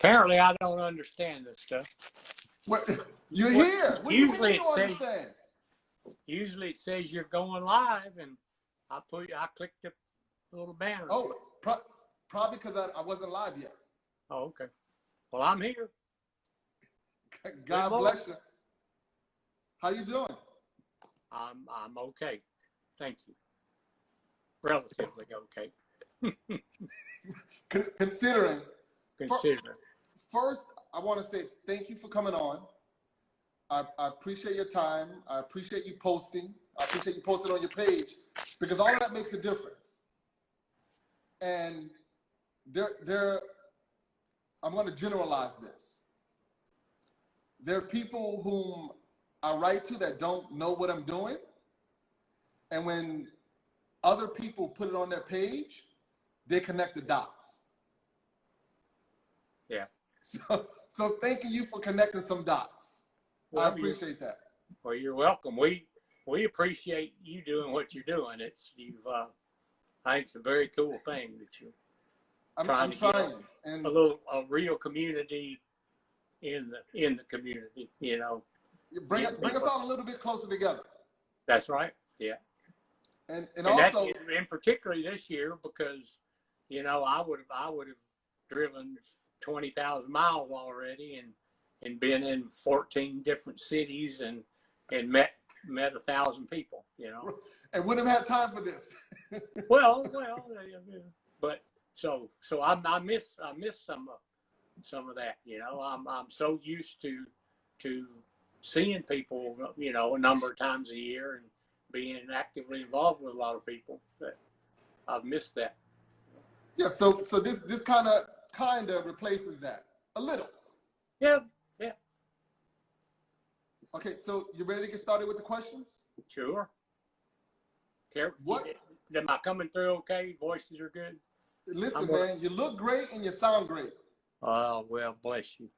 Apparently, I don't understand this stuff. What? You're here. What do you mean you don't understand? Usually it says you're going live, and I clicked the little banner. Oh, probably because I wasn't live yet. Oh, okay. Well, I'm here. God bless you. How you doing? I'm okay. Thank you. Relatively okay. Considering. First, I want to say thank you for coming on. I appreciate your time. I appreciate you posting. I appreciate you posting on your page, because all of that makes a difference. And I'm going to generalize this. There are people whom I write to that don't know what I'm doing. And when other people put it on their page, they connect the dots. Yeah. So thanking you for connecting some dots. Well, I appreciate that. Well, you're welcome. We appreciate you doing what you're doing. I think it's a very cool thing that you're trying and a real community in the community, you know. Bring us all a little bit closer together. That's right. Yeah. And also, and particularly this year, because, you know, I would have driven 20,000 miles already and been in 14 different cities and met 1,000 people, you know. And wouldn't have had time for this. well, but so I miss some of that, you know. I'm so used to seeing people, you know, a number of times a year and being actively involved with a lot of people that I've missed that. Yeah. So this kind of replaces that a little. Yeah. Okay, so you ready to get started with the questions? Sure. What? Am I coming through okay? Voices are good? Listen, man, you look great and you sound great. Oh, well, bless you.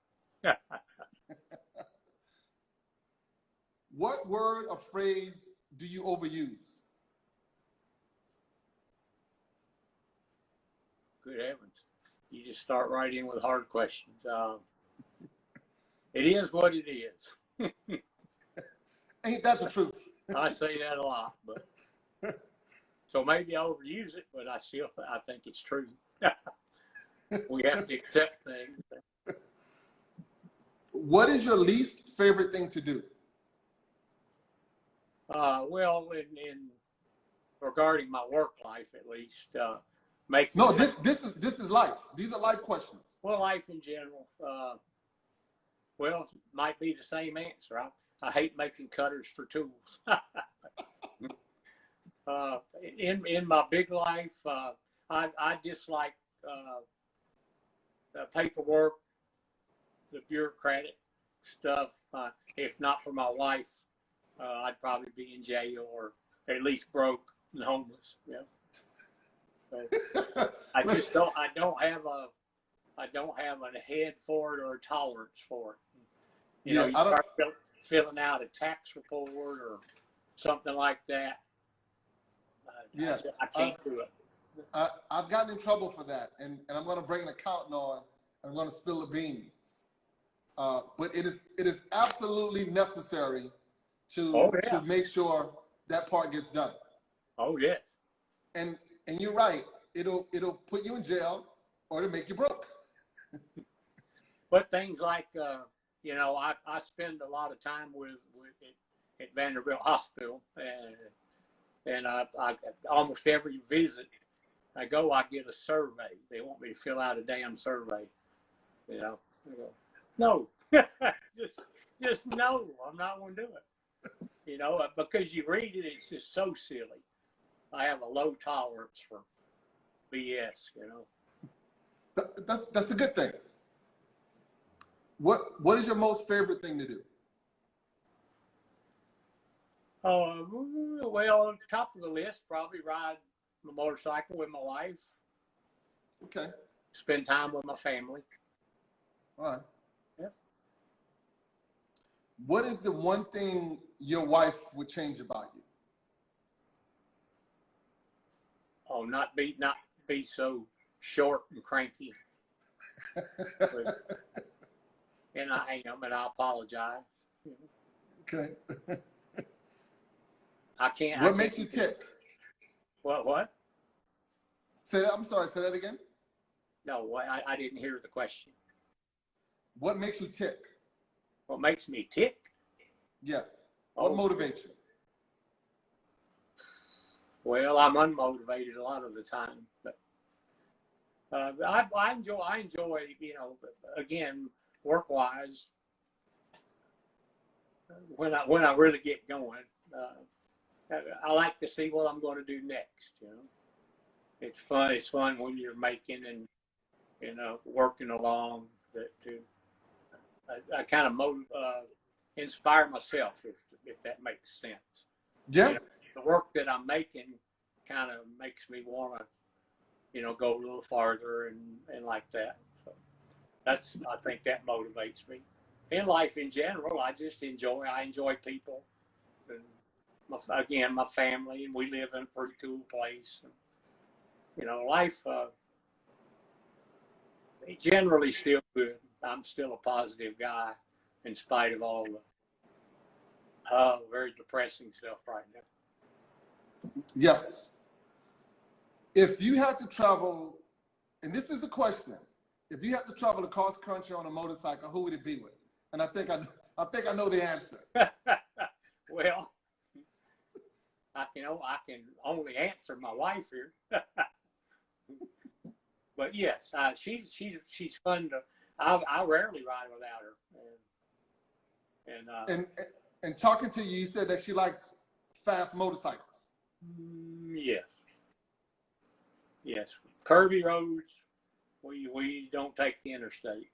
What word or phrase do you overuse? Good heavens. You just start right in with hard questions. It is what it is. Ain't that the truth? I say that a lot, but so maybe I overuse it, but I think it's true. We have to accept things. What is your least favorite thing to do? Well, in regarding my work life, at least, this is life. These are life questions. Well, life in general. Well, might be the same answer. I hate making cutters for tools. In my big life, I dislike the paperwork, the bureaucratic stuff. If not for my wife, I'd probably be in jail or at least broke and homeless. Yeah. So I don't have a head for it or a tolerance for it. You know, you start filling out a tax report or something like that. I can't do it. I've gotten in trouble for that, and I'm going to bring an accountant on. I'm going to spill the beans. But it is absolutely necessary to make sure that part gets done. Oh yes. And you're right. It'll put you in jail or it'll make you broke. But things like you know, I spend a lot of time at Vanderbilt Hospital, and I almost every visit I go, I get a survey. They want me to fill out a damn survey. You know, I go, no, just no, I'm not going to do it. You know, because you read it, it's just so silly. I have a low tolerance for BS. You know, that's a good thing. What is your most favorite thing to do? Well, top of the list, probably ride my motorcycle with my wife. Okay. Spend time with my family. All right. Yeah. What is the one thing your wife would change about you? Oh, not be so short and cranky. And I am, and I apologize. Okay. I can't. What makes you tick? What? I'm sorry. Say that again. No, I didn't hear the question. What makes you tick? What makes me tick? Yes. What motivates you? Well, I'm unmotivated a lot of the time, but I enjoy, you know, again, work-wise, when I really get going, I like to see what I'm going to do next. You know, it's fun. It's fun when you're making and, you know, working along. I kind of inspire myself, if that makes sense. Yeah. You know, the work that I'm making kind of makes me want to, you know, go a little farther and like that. So I think that motivates me. In life in general, I enjoy people, and my family, and we live in a pretty cool place. And, you know, life generally still good. I'm still a positive guy in spite of all the very depressing stuff right now. Yes. If you had to travel, and this is a question, if you had to travel across country on a motorcycle, who would it be with? And I think I know the answer. Well, I can only answer my wife here. But yes, she's fun to. I rarely ride without her. And talking to you, you said that she likes fast motorcycles. Yes, curvy roads. We don't take the interstate.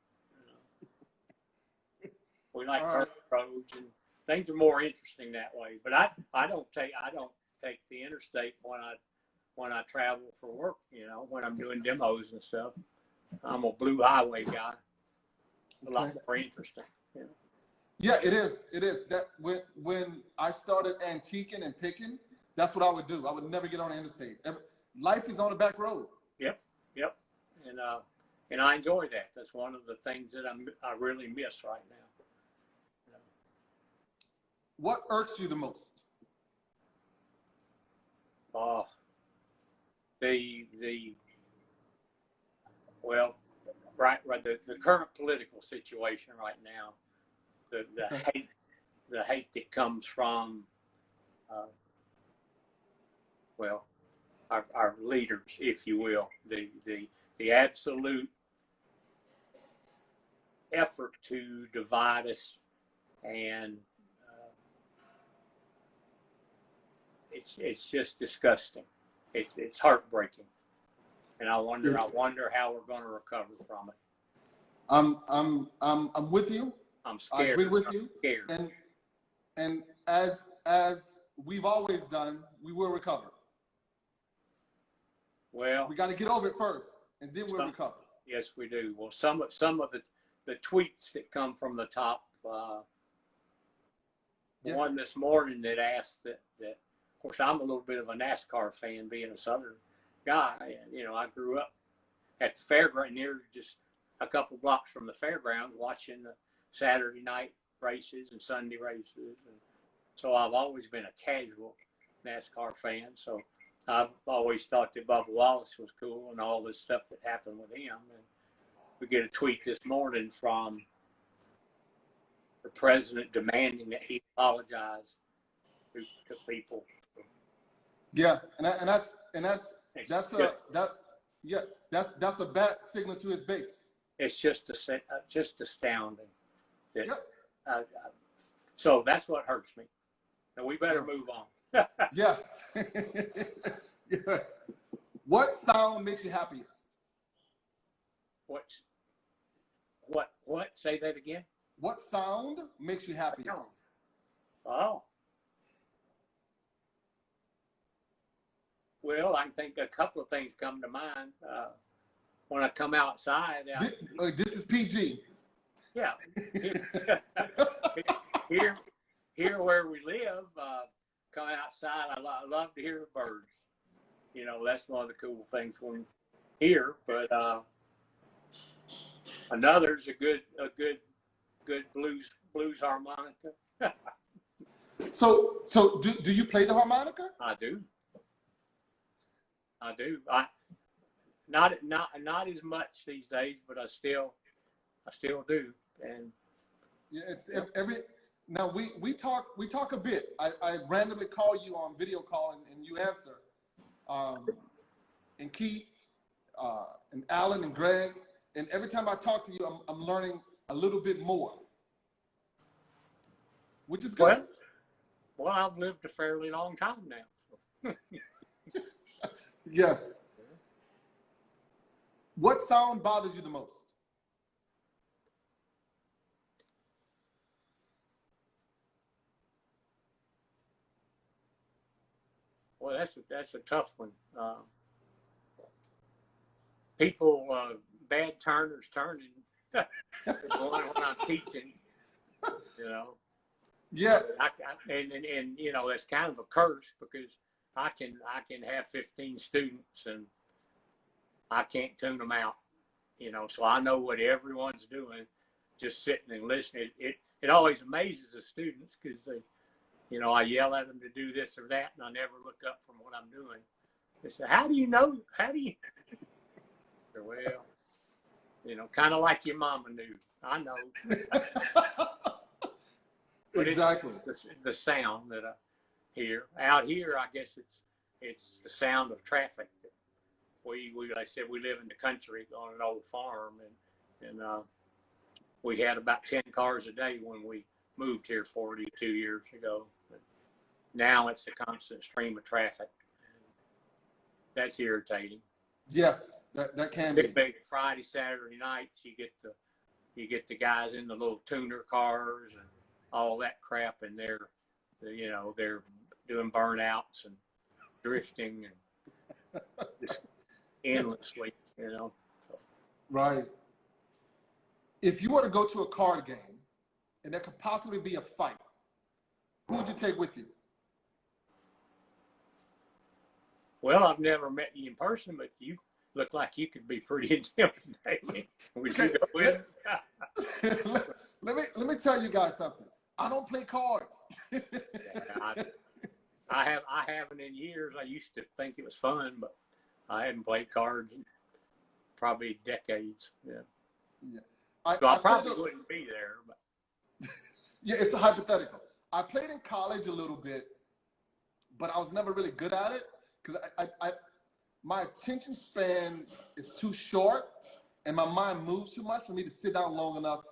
We like curvy roads, and things are more interesting that way. But I don't take the interstate when I travel for work. You know, when I'm doing demos and stuff. I'm a blue highway guy. A lot more interesting. You know? Yeah, it is. It is. That when I started antiquing and picking, that's what I would do. I would never get on the interstate. Life is on the back road. Yep. And I enjoy that. That's one of the things that I really miss right now. You know? What irks you the most? The current political situation right now, the hate that comes from, our leaders, if you will, the absolute effort to divide us, and it's just disgusting. It's heartbreaking, and I wonder how we're going to recover from it. I'm with you. I'm scared. I agree with you. Scared. And as we've always done, we will recover. Well, we got to get over it first, and then we'll recover. Yes, we do. Well, some of the tweets that come from the top. One this morning that asked that. Of course, I'm a little bit of a NASCAR fan, being a Southern guy. You know, I grew up at the fairground, near just a couple blocks from the fairgrounds, watching the Saturday night races and Sunday races. And so I've always been a casual NASCAR fan. So I've always thought that Bubba Wallace was cool and all this stuff that happened with him. And we get a tweet this morning from the president demanding that he apologize to people. Yeah, and that's a bad signal to his base. It's just astounding. So that's what hurts me. And we better move on. Yes. Yes. What sound makes you happiest? What? Say that again. What sound makes you happiest? Oh. Well, I can think a couple of things come to mind. When I come outside. This is PG. Yeah. Here where we live, come outside, I love to hear the birds. You know, that's one of the cool things when here. But Another's a good blues harmonica. So do you play the harmonica? I do. I not as much these days, but I still do. And yeah, it's every now we talk a bit. I randomly call you on video call and you answer. And Keith, and Alan and Greg, and every time I talk to you, I'm learning a little bit more, which is good. Well, I've lived a fairly long time now. So. Yes. What sound bothers you the most? Well, that's a tough one. People, bad turners turning when I'm teaching, you know. Yeah. And you know, that's kind of a curse because I can have 15 students and I can't tune them out, you know. So I know what everyone's doing, just sitting and listening. It always amazes the students because they, you know, I yell at them to do this or that, and I never look up from what I'm doing. They say, "How do you know? How do you?" Well, you know, kind of like your mama knew. I know. But exactly. It's the sound that I hear. Out here, I guess it's the sound of traffic. We like I said, we live in the country on an old farm, and we had about 10 cars a day when we moved here 42 years ago. But now it's a constant stream of traffic. That's irritating. Yes, that can be. Big Friday, Saturday nights, you get the guys in the little tuner cars and all that crap, and they're doing burnouts and drifting and just endlessly, you know. Right. If you were to go to a card game and there could possibly be a fight, who would you take with you? Well, I've never met you in person, but you look like you could be pretty intimidating. Would you go with me? let me tell you guys something. I don't play cards. Yeah, I haven't in years. I used to think it was fun, but I haven't played cards in probably decades. Yeah. So I probably wouldn't be there. But yeah, it's a hypothetical. I played in college a little bit, but I was never really good at it because my attention span is too short and my mind moves too much for me to sit down long enough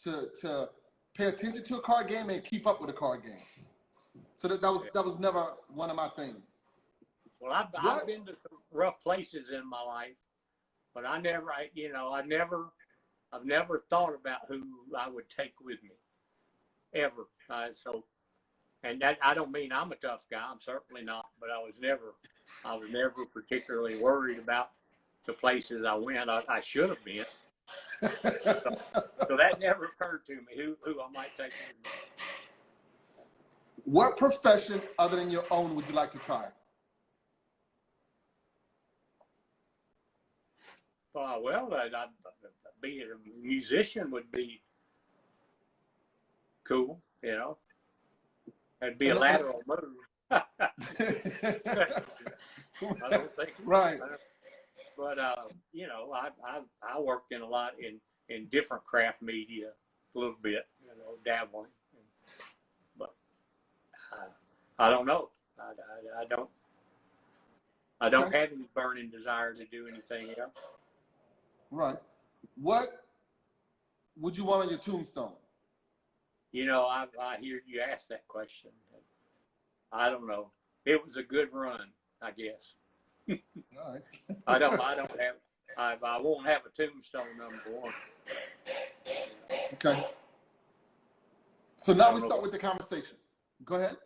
to pay attention to a card game and keep up with a card game. So that was never one of my things. Well, I've been to some rough places in my life, but I've never thought about who I would take with me, ever. And that I don't mean I'm a tough guy. I'm certainly not. But I was never particularly worried about the places I went. I should have been. So that never occurred to me who I might take with me. What profession other than your own would you like to try? Well, being a musician would be cool, you know. It'd be a lateral move. I don't think. Right. But you know, I worked in a lot in different craft media a little bit, you know, dabbling. But I don't know. I don't have any burning desire to do anything else. Right. What would you want on your tombstone? You know, I hear you ask that question. I don't know. It was a good run, I guess. All right. I won't have a tombstone, number one. Okay. So now we start with the conversation. Go ahead.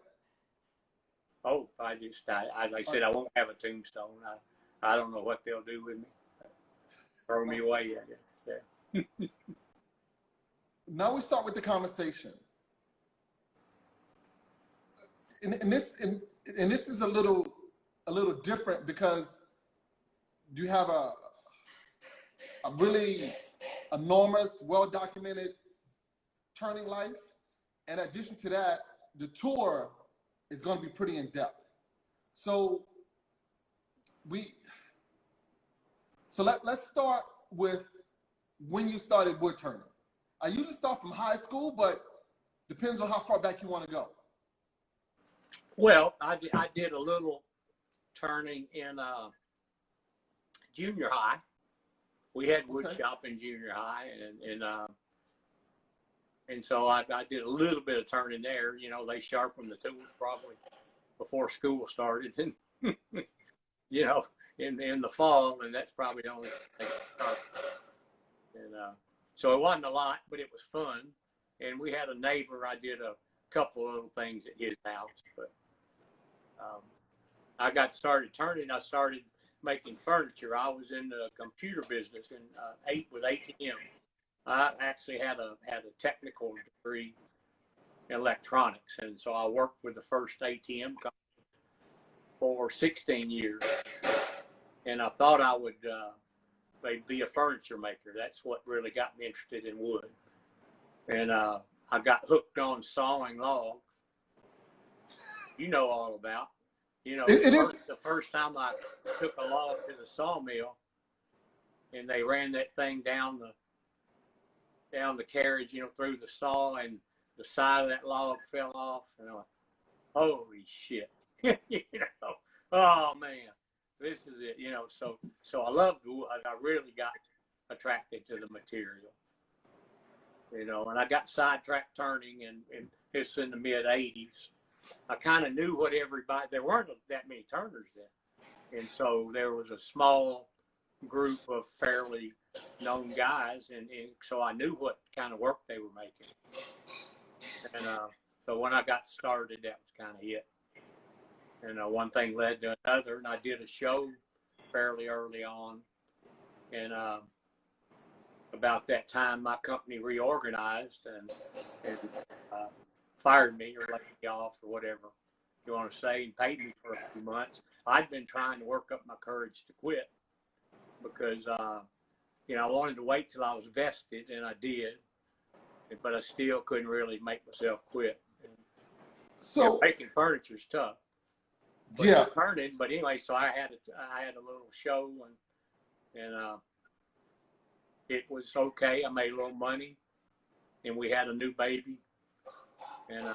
Oh, like I said, I won't have a tombstone. I don't know what they'll do with me. Throw me away, I guess. Yeah. Now we start with the conversation. And this is a little different because you have a really enormous, well-documented turning life. And in addition to that, the tour is going to be pretty in-depth. So let's start with when you started wood turning. I usually start from high school, but depends on how far back you want to go. Well, I did a little turning in junior high. We had wood shop in junior high, and so I did a little bit of turning there. You know, they sharpened the tools probably before school started, and you know, in the fall, and that's probably the only thing. And so it wasn't a lot, but it was fun. And we had a neighbor. I did a couple of little things at his house, but I got started turning. I started making furniture. I was in the computer business with ATM. I actually had a technical degree in electronics, and so I worked with the first ATM company for 16 years. And I thought I would maybe be a furniture maker. That's what really got me interested in wood. And I got hooked on sawing logs. You know all about. You know, the first time I took a log to the sawmill, and they ran that thing down the carriage, you know, through the saw, and the side of that log fell off, and I'm like, holy shit. You know, oh man, this is it, you know. So I loved wood. I really got attracted to the material, you know, and I got sidetracked turning, and it's in the mid 80s. I kind of knew what everybody, there weren't that many turners then. And so there was a small group of fairly known guys, and so I knew what kind of work they were making. And so when I got started, that was kind of it. And one thing led to another, and I did a show fairly early on. And about that time, my company reorganized and fired me or laid me off or whatever you want to say, and paid me for a few months. I'd been trying to work up my courage to quit because, you know, I wanted to wait till I was vested, and I did, but I still couldn't really make myself quit. And, so, you know, making furniture is tough. But yeah. Turning, but anyway, so I had a little show, and it was okay. I made a little money, and we had a new baby. And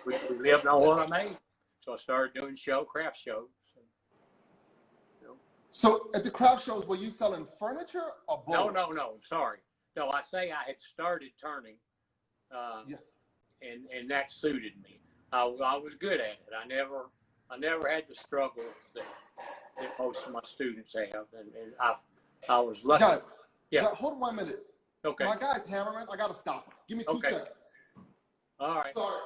we lived on what I made. So I started doing craft shows. And, you know. So at the craft shows, were you selling furniture or both? No. Sorry. No, I say I had started turning. Yes. And that suited me. I was good at it. I never had the struggle that most of my students have. And I was lucky. John, yeah. John, hold on 1 minute. Okay. My guy's hammering. I got to stop him. Give me 2 seconds. All right. Sorry.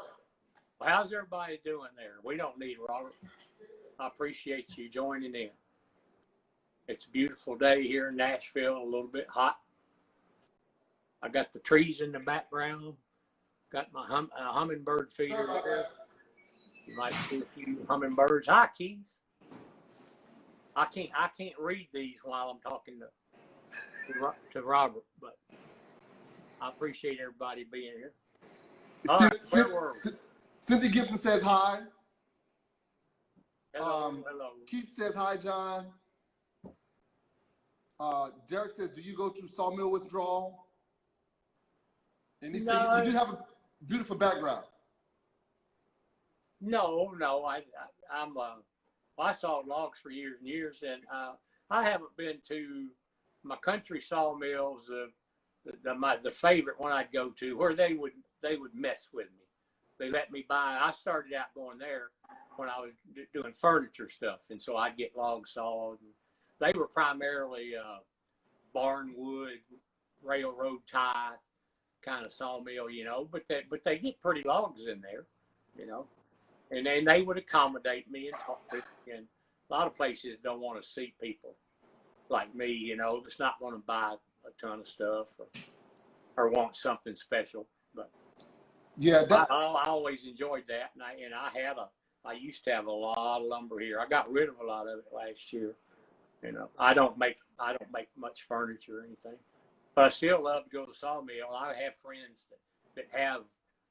Well, how's everybody doing there? We don't need Robert. I appreciate you joining in. It's a beautiful day here in Nashville, a little bit hot. I got the trees in the background. Got my hummingbird feeder there. You might see a few hummingbirds. Hi, Keith. I can't read these while I'm talking to Robert, but I appreciate everybody being here. All right, Cindy Gibson says hi. Hello. Keith says hi, John. Derek says, do you go through sawmill withdrawal? And he said, you do have a beautiful background. No, I sawed logs for years and years, and I haven't been to my country sawmills. The favorite one I'd go to, where they would mess with me. They let me buy. I started out going there when I was doing furniture stuff, and so I'd get logs sawed. They were primarily barn wood, railroad tie kind of sawmill, you know. But they get pretty logs in there, you know. And then they would accommodate me and talk to me. And a lot of places don't want to see people like me, you know, that's not going to buy a ton of stuff or want something special. But yeah, I always enjoyed that. And I used to have a lot of lumber here. I got rid of a lot of it last year. You know, I don't make much furniture or anything, but I still love to go to the sawmill. I have friends that have,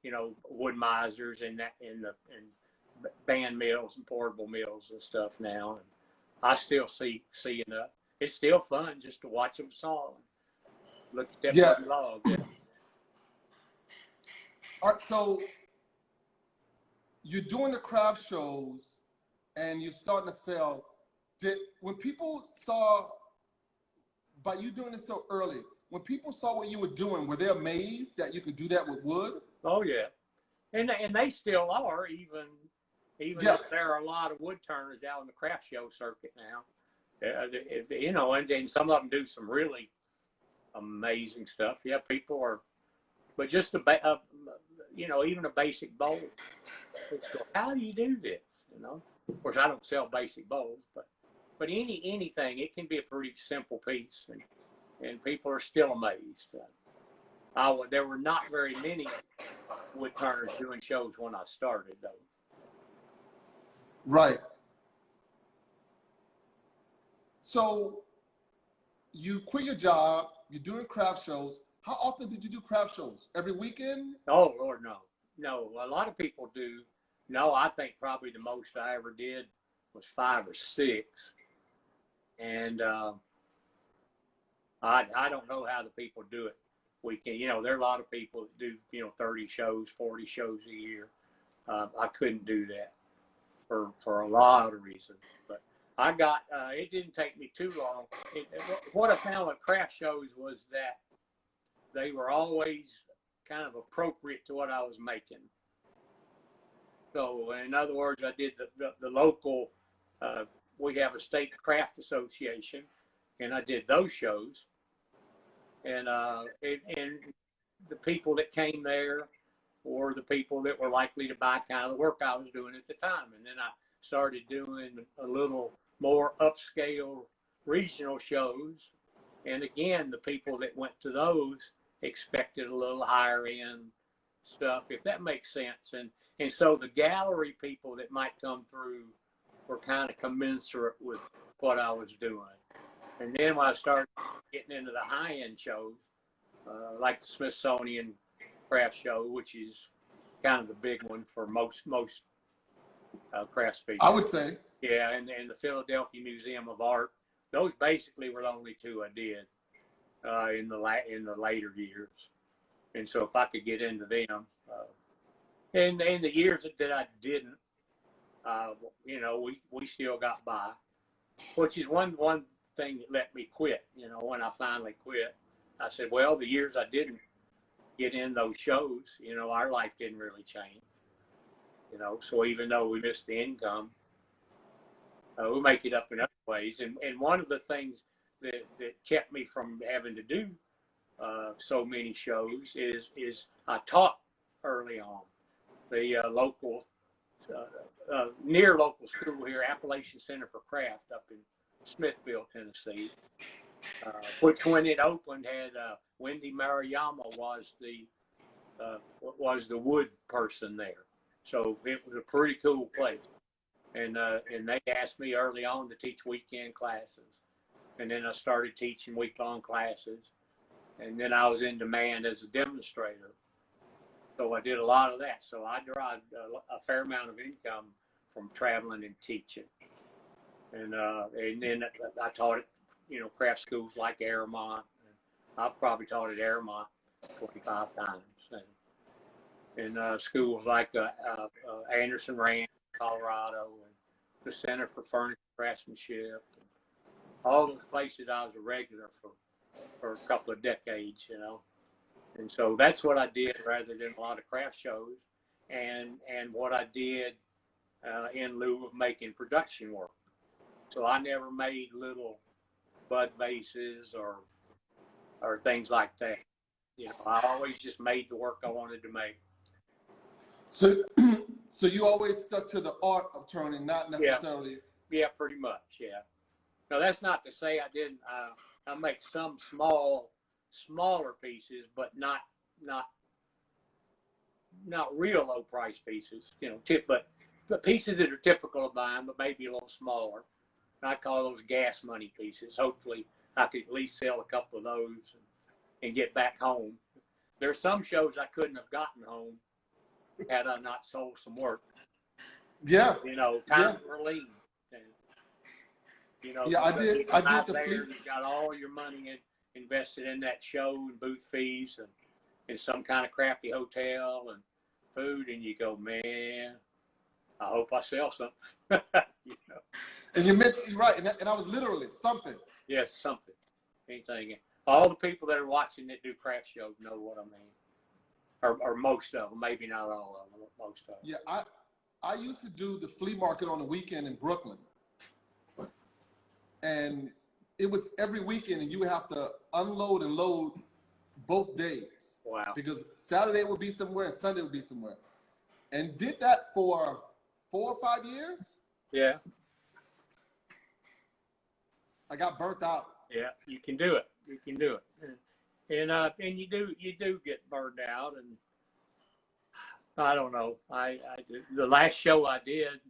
you know, wood misers and band mills and portable mills and stuff now. And I still see enough. It's still fun just to watch them saw and look at that log. Yeah. All right, so you're doing the craft shows and you're starting to sell. When people saw, by you doing this so early, when people saw what you were doing, were they amazed that you could do that with wood? Oh yeah, and they still are, even Yes. if there are a lot of wood turners out in the craft show circuit now. You know, and some of them do some really amazing stuff. Yeah, people are, but just you know, even a basic bowl. How do you do this? You know, of course I don't sell basic bowls, but anything, it can be a pretty simple piece, and people are still amazed. There were not very many wood turners doing shows when I started, though. Right. So you quit your job, you're doing craft shows. How often did you do craft shows? Every weekend? Oh, Lord, no. No, a lot of people do. No, I think probably the most I ever did was 5 or 6. And I don't know how the people do it weekend. You know, there are a lot of people that do, you know, 30 shows, 40 shows a year. I couldn't do that for a lot of reasons. But I got, it didn't take me too long. What I found with craft shows was that they were always kind of appropriate to what I was making. So in other words, I did the local, we have a state craft association, and I did those shows. And the people that came there were the people that were likely to buy kind of the work I was doing at the time. And then I started doing a little more upscale regional shows. And again, the people that went to those expected a little higher end stuff, if that makes sense. And so the gallery people that might come through were kind of commensurate with what I was doing. And then when I started getting into the high-end shows, like the Smithsonian Craft Show, which is kind of the big one for most craftspeople. I would say. Yeah, and the Philadelphia Museum of Art. Those basically were the only 2 I did in the later years. And so if I could get into them, and the years that I didn't, you know, we still got by, which is one thing that let me quit. You know, when I finally quit, I said, well, the years I didn't get in those shows, you know, our life didn't really change. You know, so even though we missed the income, we make it up in other ways. And one of the things that kept me from having to do so many shows is I taught early on. The local, near local school here, Appalachian Center for Craft up in Smithville, Tennessee, which when it opened had Wendy Maruyama was the wood person there. So it was a pretty cool place. And they asked me early on to teach weekend classes. And then I started teaching week-long classes. And then I was in demand as a demonstrator. So I did a lot of that. So I derived a fair amount of income from traveling and teaching. And then I taught at, you know, craft schools like Airmont. I've probably taught at Airmont 25 times. And schools like Anderson Ranch, Colorado, and the Center for Furniture Craftsmanship. All those places I was a regular for a couple of decades, you know. And so that's what I did rather than a lot of craft shows, and what I did in lieu of making production work. So I never made little bud vases or things like that. You know, I always just made the work I wanted to make. So you always stuck to the art of turning, not necessarily. Yeah, pretty much. Yeah. No, that's not to say I didn't. I make some smaller pieces, but not real low price pieces. You know, but pieces that are typical of mine, but maybe a little smaller. I call those gas money pieces. Hopefully, I could at least sell a couple of those and get back home. There's some shows I couldn't have gotten home had I not sold some work. Yeah. You know, time for a lean. And, you know, I did the there, fleet. you got all your money invested in that show and booth fees and some kind of crappy hotel and food, and you go, man, I hope I sell something. You know? And you're right, and I was literally something. Yes, something. Anything. All the people that are watching that do craft shows know what I mean, or most of them, maybe not all of them, but most of them. Yeah, I used to do the flea market on the weekend in Brooklyn, and it was every weekend, and you would have to unload and load both days. Wow. Because Saturday would be somewhere and Sunday would be somewhere. And did that for 4 or 5 years. Yeah. I got burnt out. Yeah, you can do it. You can do it. And you do get burned out. And I don't know. The last show I did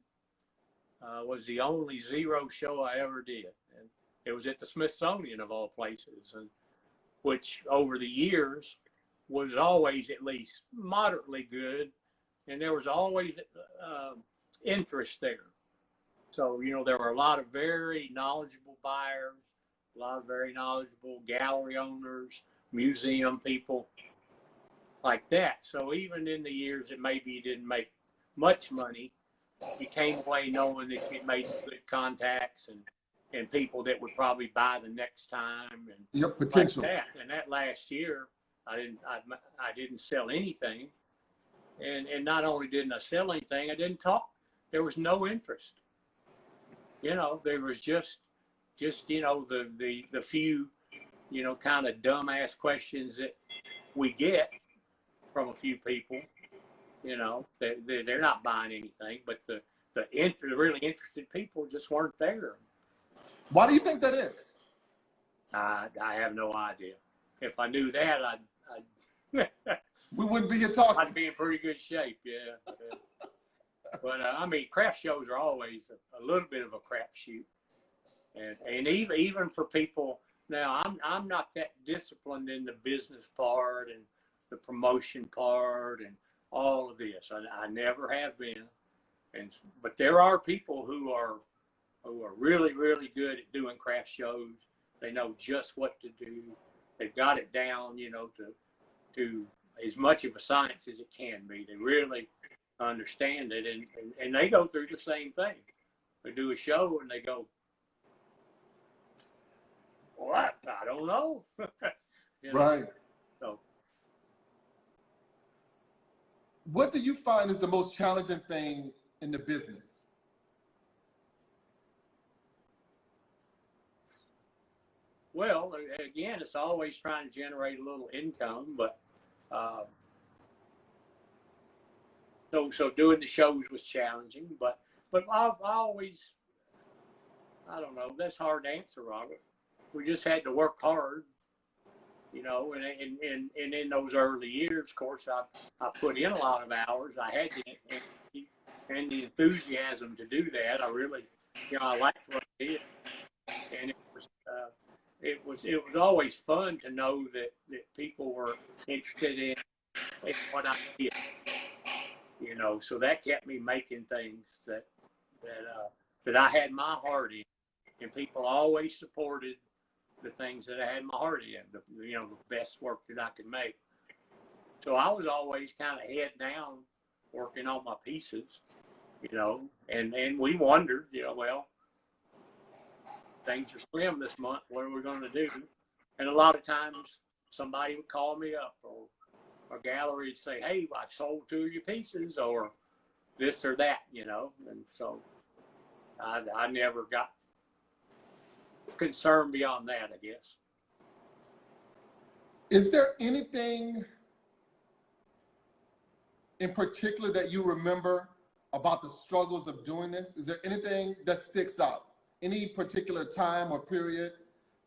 was the only zero show I ever did. And it was at the Smithsonian of all places, and which over the years was always at least moderately good. And there was always interest there. So, you know, there were a lot of very knowledgeable buyers, a lot of very knowledgeable gallery owners, museum people like that. So even in the years that maybe you didn't make much money, you came away knowing that you made some good contacts and people that would probably buy the next time and potential. Like that. And that last year, I didn't sell anything. And not only didn't I sell anything, I didn't talk. There was no interest. You know, there was just you know, the few, you know, kind of dumbass questions that we get from a few people. You know, they're not buying anything, but the really interested people just weren't there. Why do you think that is? I have no idea. If I knew that, I'd we wouldn't be here talking. I'd be in pretty good shape, yeah. But I mean, craft shows are always a little bit of a crapshoot, and even for people now, I'm not that disciplined in the business part and the promotion part and all of this. I never have been, but there are people who are really, really good at doing craft shows. They know just what to do. They've got it down, you know, to as much of a science as it can be. They really understand it, and they go through the same thing. They do a show and they go, "What? I don't know." You know? Right. So, what do you find is the most challenging thing in the business? well, again, it's always trying to generate a little income, but so doing the shows was challenging, but I always, I don't know, that's hard to answer, Robert. We just had to work hard, you know, and in those early years, of course, I put in a lot of hours. I had the energy and the enthusiasm to do that. I really, you know, I liked what I did, and it was always fun to know that people were interested in what I did. You know, so that kept me making things that I had my heart in, and people always supported the things that I had my heart in, you know, the best work that I could make. So I was always kind of head down working on my pieces, you know, and we wondered, you know, well, things are slim this month. What are we going to do? And a lot of times somebody would call me up, or a gallery would say, "Hey, I sold 2 of your pieces," or this or that, you know. And so I never got concerned beyond that, I guess. Is there anything in particular that you remember about the struggles of doing this? Is there anything that sticks out? Any particular time or period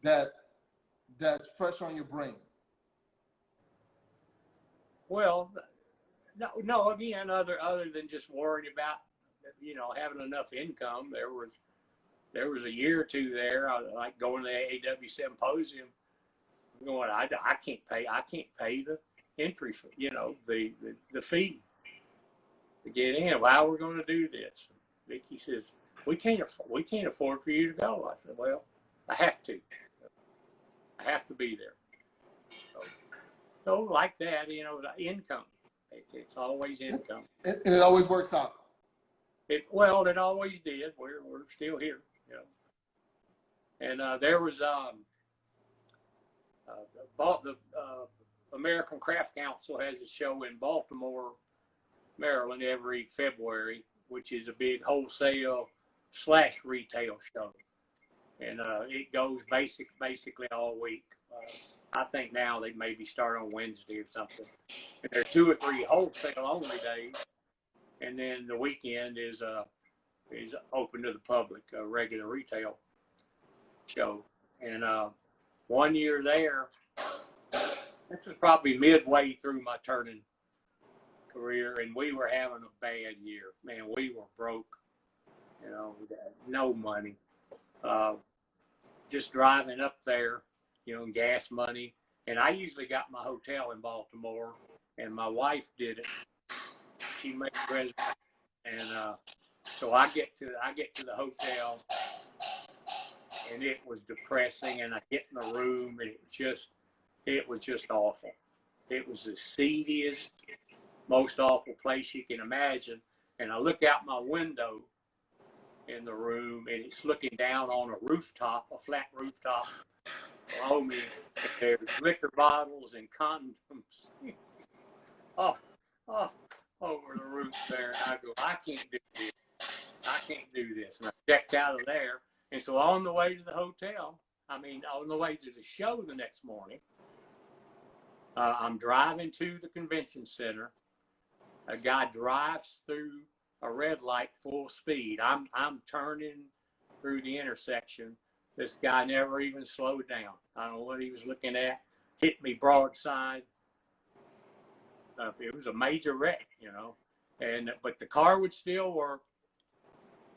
that's fresh on your brain? Well, no. Again, other than just worrying about, you know, having enough income, there there was a year or two there, I like going to the AAW symposium, going, I can't pay the entry fee, you know, the fee to get in. Well, how are we going to do this? Vicky says, we can't afford for you to go. I said, well, I have to be there. So like that, you know, the income. It's always income. And it always works out. It always did. We're still here, you know. And there was the American Craft Council has a show in Baltimore, Maryland every February, which is a big wholesale / retail show, and it goes basically all week. I think now they maybe start on Wednesday or something. And there's 2 or 3 wholesale only days, and then the weekend is open to the public, a regular retail show. And one year there, this was probably midway through my turning career, and we were having a bad year. Man, we were broke, you know, no money. Just driving up there, you know, gas money. And I usually got my hotel in Baltimore, and my wife did it. She made the reservation, and so I get to the hotel, and it was depressing. And I get in the room, and it was just awful. It was the seediest, most awful place you can imagine. And I look out my window in the room, and it's looking down on a rooftop, a flat rooftop below me. There's liquor bottles and condoms over the roof there. And I go, I can't do this. I can't do this. And I checked out of there. And so on the way to the hotel, on the way to the show the next morning, I'm driving to the convention center. A guy drives through a red light full speed. I'm turning through the intersection. This guy never even slowed down. I don't know what he was looking at. Hit me broadside. It was a major wreck, you know. But the car would still work.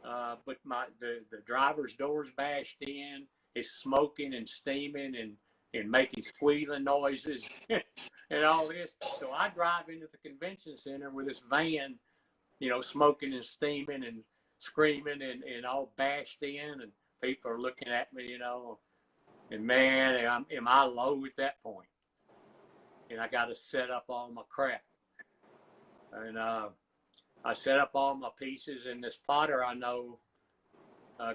But the driver's door's bashed in. It's smoking and steaming and making squealing noises and all this. So I drive into the convention center with this van, you know, smoking and steaming and screaming and all bashed in, and people are looking at me, you know, and man, am I low at that point? And I got to set up all my crap. And I set up all my pieces, and this potter I know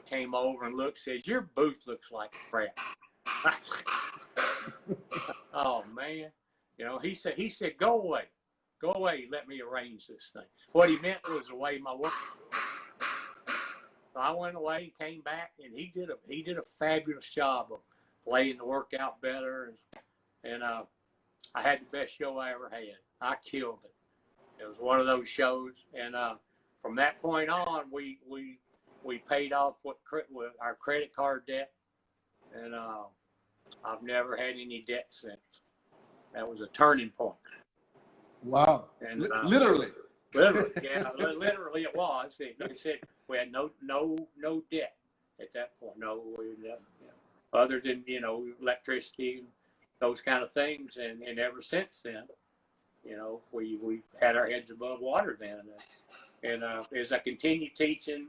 came over and looked, said, "Your booth looks like crap." Oh man, you know, he said, go away, let me arrange this thing. What he meant was the way my work. So I went away, came back, and he did a fabulous job of laying the work out better, and I had the best show I ever had. I killed it. It was one of those shows, and from that point on, we paid off our credit card debt, and I've never had any debt since. That was a turning point. Wow. And literally. Literally, yeah, literally it was. They said we had no debt at that point. Other than, you know, electricity and those kind of things, and ever since then, you know, we had our heads above water then. And as I continued teaching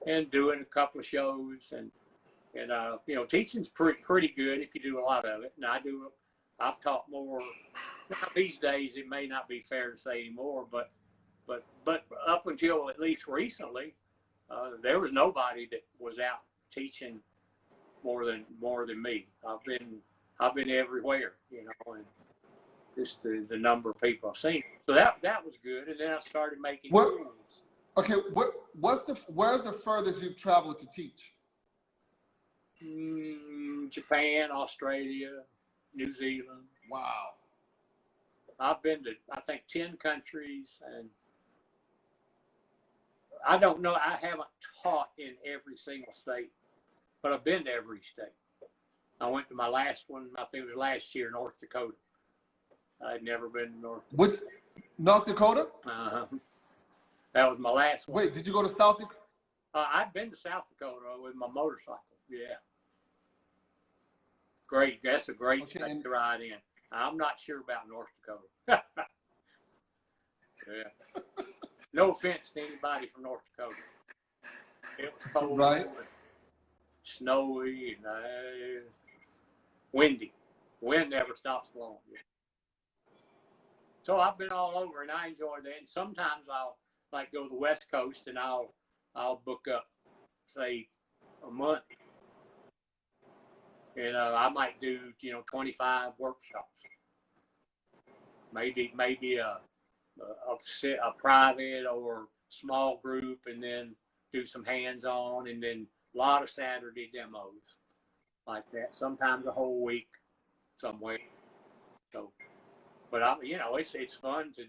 and doing a couple of shows, and you know, teaching's pretty good if you do a lot of it. And I've taught more. Now, these days, it may not be fair to say anymore, but up until at least recently, there was nobody that was out teaching more than me. I've been everywhere, you know, and just the number of people I've seen. So that was good, and then I started making moves. Okay, where's the furthest you've traveled to teach? Japan, Australia, New Zealand. Wow. I've been to, I think, 10 countries, and I don't know, I haven't taught in every single state, but I've been to every state. I went to my last one, I think it was last year, North Dakota. I'd never been to North Dakota. What's North Dakota? That was my last one. Wait, did you go to South Dakota? I've been to South Dakota with my motorcycle. Yeah. Great. That's a great state to ride in. I'm not sure about North Dakota. Yeah. No offense to anybody from North Dakota. It was cold, right? And snowy, and windy. Wind never stops blowing. So I've been all over, and I enjoy that. And sometimes I'll like go to the West Coast, and I'll book up, say, a month. And I might do 25 workshops. Maybe a private or small group, and then do some hands-on, and then a lot of Saturday demos like that. Sometimes a whole week somewhere. So, but it's fun to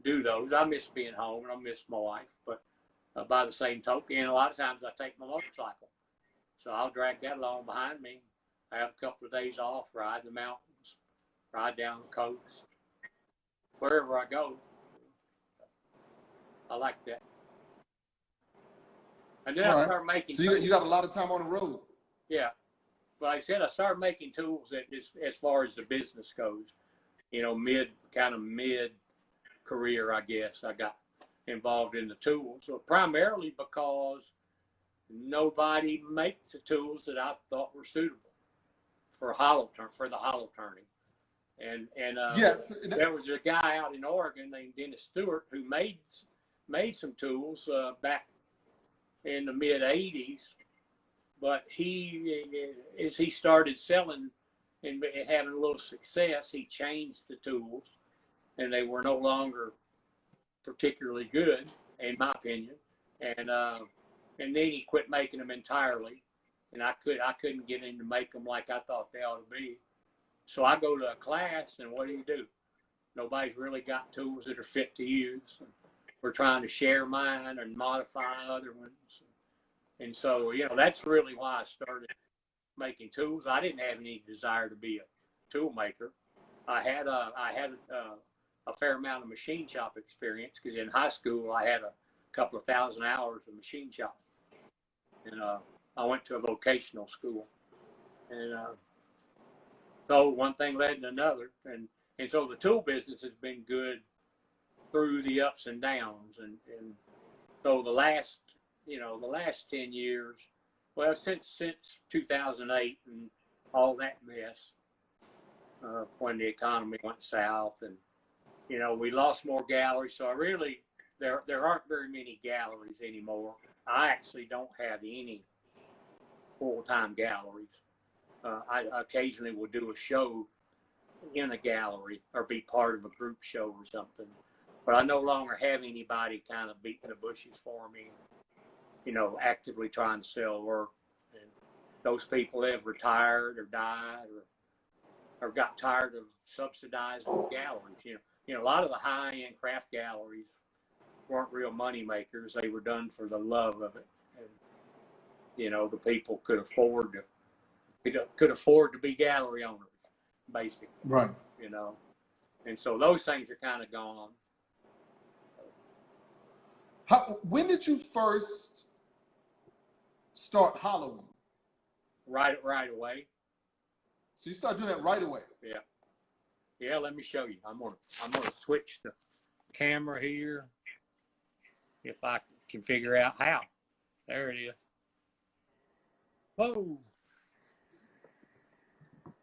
do those. I miss being home, and I miss my wife. But by the same token, and a lot of times I take my motorcycle, so I'll drag that along behind me. I have a couple of days off, ride the mountains, ride down the coast, wherever I go. I like that. And then I started making. So you got a lot of time on the road. Yeah, but like I said, I started making tools that as far as the business goes. Mid career, I guess. I got involved in the tools, so primarily because nobody makes the tools that I thought were suitable for the hollow turning. And yes, there was a guy out in Oregon named Dennis Stewart who made some tools back in the mid '80s, but as he started selling and having a little success, he changed the tools, and they were no longer particularly good, in my opinion. And then he quit making them entirely, and I couldn't get him to make them like I thought they ought to be. So I go to a class, and what do? Nobody's really got tools that are fit to use. We're trying to share mine and modify other ones. And so, that's really why I started making tools. I didn't have any desire to be a tool maker. I had a fair amount of machine shop experience because in high school I had a couple of thousand hours of machine shop, and I went to a vocational school, and so one thing led to another, and so the tool business has been good through the ups and downs, and so the last 10 years, well, since 2008 and all that mess, when the economy went south, and we lost more galleries, so there aren't very many galleries anymore. I actually don't have any full-time galleries. I occasionally will do a show in a gallery or be part of a group show or something, but I no longer have anybody kind of beating the bushes for me, actively trying to sell work. And those people have retired or died or got tired of subsidizing galleries. A lot of the high-end craft galleries weren't real money makers. They were done for the love of it, and the people could afford to be gallery owners, basically. Right. And so those things are kind of gone. When did you first start hollowing? Right away. So you started doing that right away. Yeah. Yeah, let me show you. I'm gonna switch the camera here if I can figure out how. There it is. Whoa.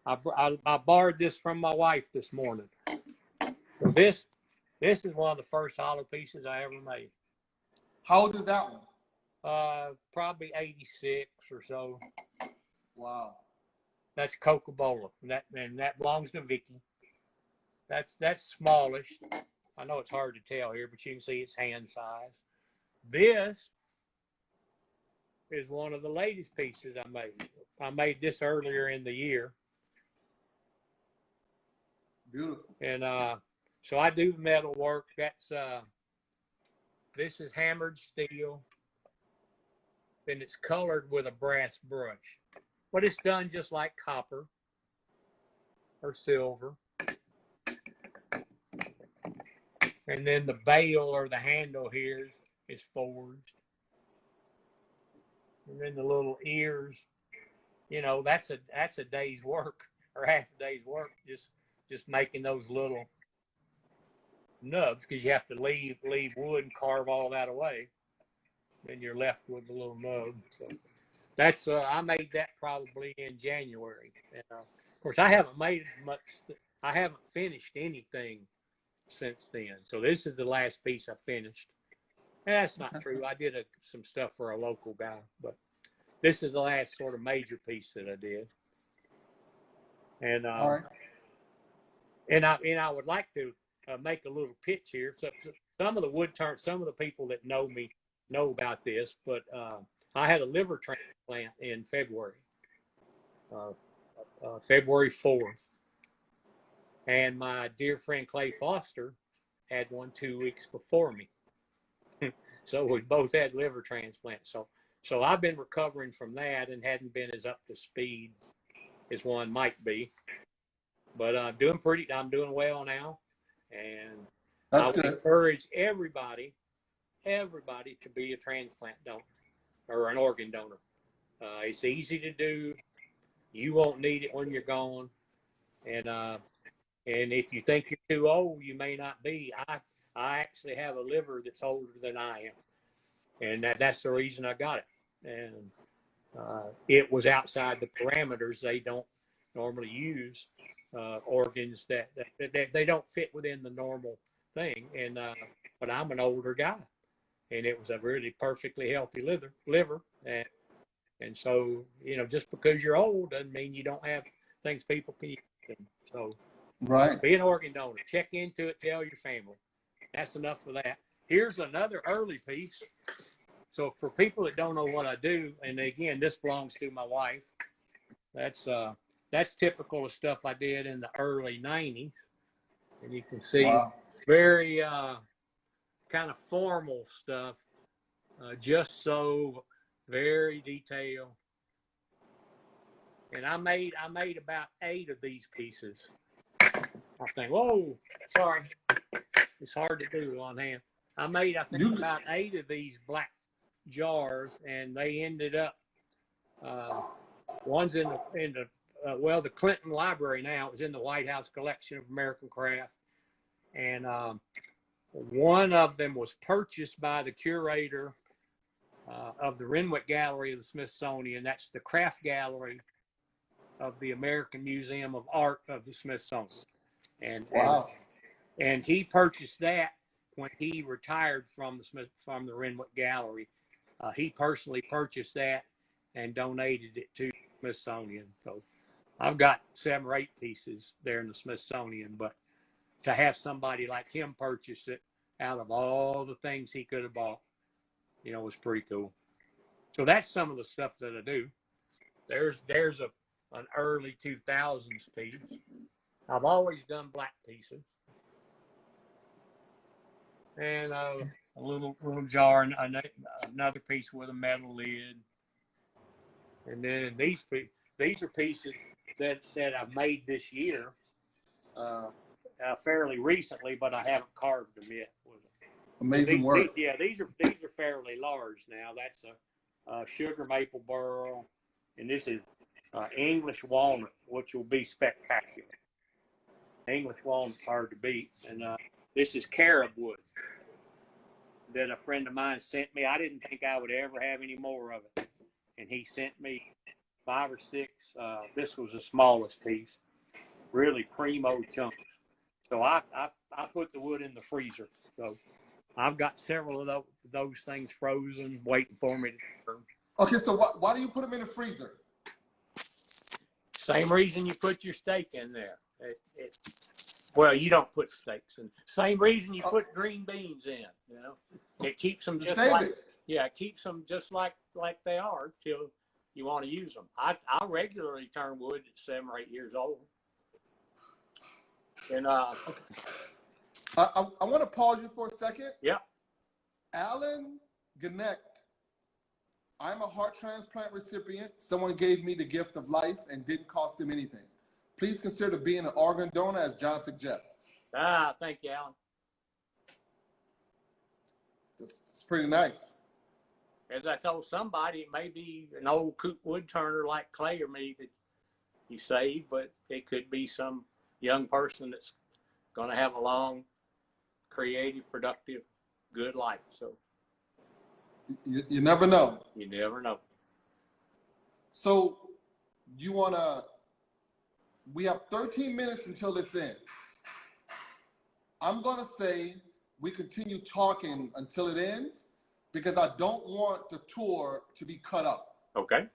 I borrowed this from my wife this morning. This is one of the first hollow pieces I ever made. How old is that one? Probably 86 or so. Wow. That's Coca-Cola. And that belongs to Vicky. That's smallish. I know it's hard to tell here, but you can see it's hand size. This is one of the latest pieces I made. I made this earlier in the year. Beautiful. And so I do metal work. This is hammered steel. And it's colored with a brass brush. But it's done just like copper or silver. And then the bail or the handle here is forged. and then the little ears. You know, that's a day's work or half a day's work just making those little nubs, because you have to leave wood and carve all that away. Then you're left with the little nub. So that's I made that probably in January. And, of course, I haven't made much. I haven't finished anything since then. So this is the last piece I finished. And that's not true. I did some stuff for a local guy, but this is the last sort of major piece that I did. And All right. and I would like to make a little pitch here. So some of the wood turn, some of the people that know me know about this, but I had a liver transplant in February, February 4th. And my dear friend Clay Foster had one 2 weeks before me. So we both had liver transplants. So I've been recovering from that and hadn't been as up to speed as one might be. But I'm doing well now. And That's I would good. encourage everybody to be a transplant donor or an organ donor. It's easy to do. You won't need it when you're gone. And if you think you're too old, you may not be. I actually have a liver that's older than I am. And that's the reason I got it. And it was outside the parameters. They don't normally use organs that they don't fit within the normal thing. And but I'm an older guy, and it was a really perfectly healthy liver. And so, you know, just because you're old doesn't mean you don't have things people can use. So Right. be an organ donor. Check into it. Tell your family. That's enough for that. Here's another early piece. So for people that don't know what I do, and again, this belongs to my wife. That's typical of stuff I did in the early 90s. And you can see very kind of formal stuff, just so very detailed. And I made about 8 of these pieces. I think, whoa, sorry. It's hard to do on hand. I made, I think, about 8 of these black jars, and they ended up, one's in the Clinton Library now. It was in the White House Collection of American Craft. And one of them was purchased by the curator of the Renwick Gallery of the Smithsonian. That's the Craft Gallery of the American Museum of Art of the Smithsonian. And he purchased that when he retired from the Renwick Gallery. He personally purchased that and donated it to the Smithsonian. So I've got 7 or 8 pieces there in the Smithsonian, but to have somebody like him purchase it out of all the things he could have bought, you know, was pretty cool. So that's some of the stuff that I do. There's an early 2000s piece. I've always done black pieces. And a little jar, another piece with a metal lid. And then these are pieces that I've made this year, fairly recently, but I haven't carved them yet. Amazing work. These are fairly large now. That's a sugar maple burl, and this is English walnut, which will be spectacular. English walnut's hard to beat, and this is carob wood that a friend of mine sent me. I didn't think I would ever have any more of it, and he sent me 5 or 6. This was the smallest piece, really primo chunks. So I put the wood in the freezer. So I've got several of those things frozen, waiting for me to turn. Okay, so why do you put them in the freezer? Same reason you put your steak in there. Well, you don't put steaks in. Same reason you put green beans in. You know, it keeps them just it keeps them just like they are till you want to use them. I regularly turn wood at 7 or 8 years old. And I want to pause you for a second. Yeah. Alan Gannett, I'm a heart transplant recipient. Someone gave me the gift of life and didn't cost them anything. Please consider being an organ donor, as John suggests. Thank you, Alan. It's pretty nice. as I told somebody, it may be an old coot wood turner like Clay or me that you save, but it could be some young person that's going to have a long, creative, productive, good life. So you never know. You never know. So we have 13 minutes until this ends. I'm going to say we continue talking until it ends because I don't want the tour to be cut up. Okay.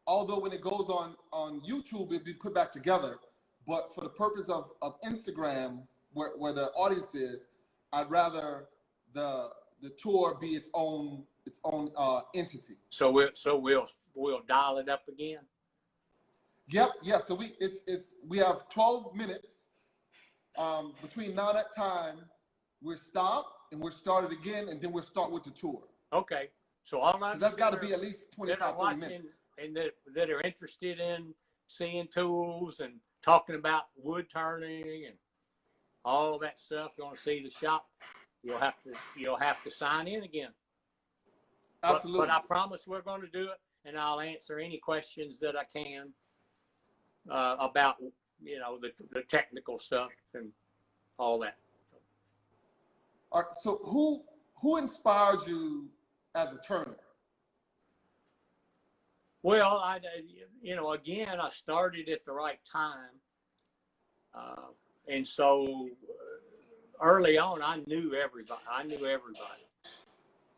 Although when it goes on YouTube, it'll be put back together. But for the purpose of Instagram, where the audience is, I'd rather the tour be its own entity. So we'll dial it up again. Yep. Yeah. So we have 12 minutes. Between now and that time, we'll stop and we'll start it again, and then we'll start with the tour. Okay. So all I'm that's got to be at least 25, 30 minutes. And that are interested in seeing tools and talking about wood turning and all that stuff, you want to see the shop, you'll have to sign in again. Absolutely. But I promise we're going to do it, and I'll answer any questions that I can about the technical stuff and all that. All right. So who inspires you as a turner? Well, again, I started at the right time. And so early on, I knew everybody.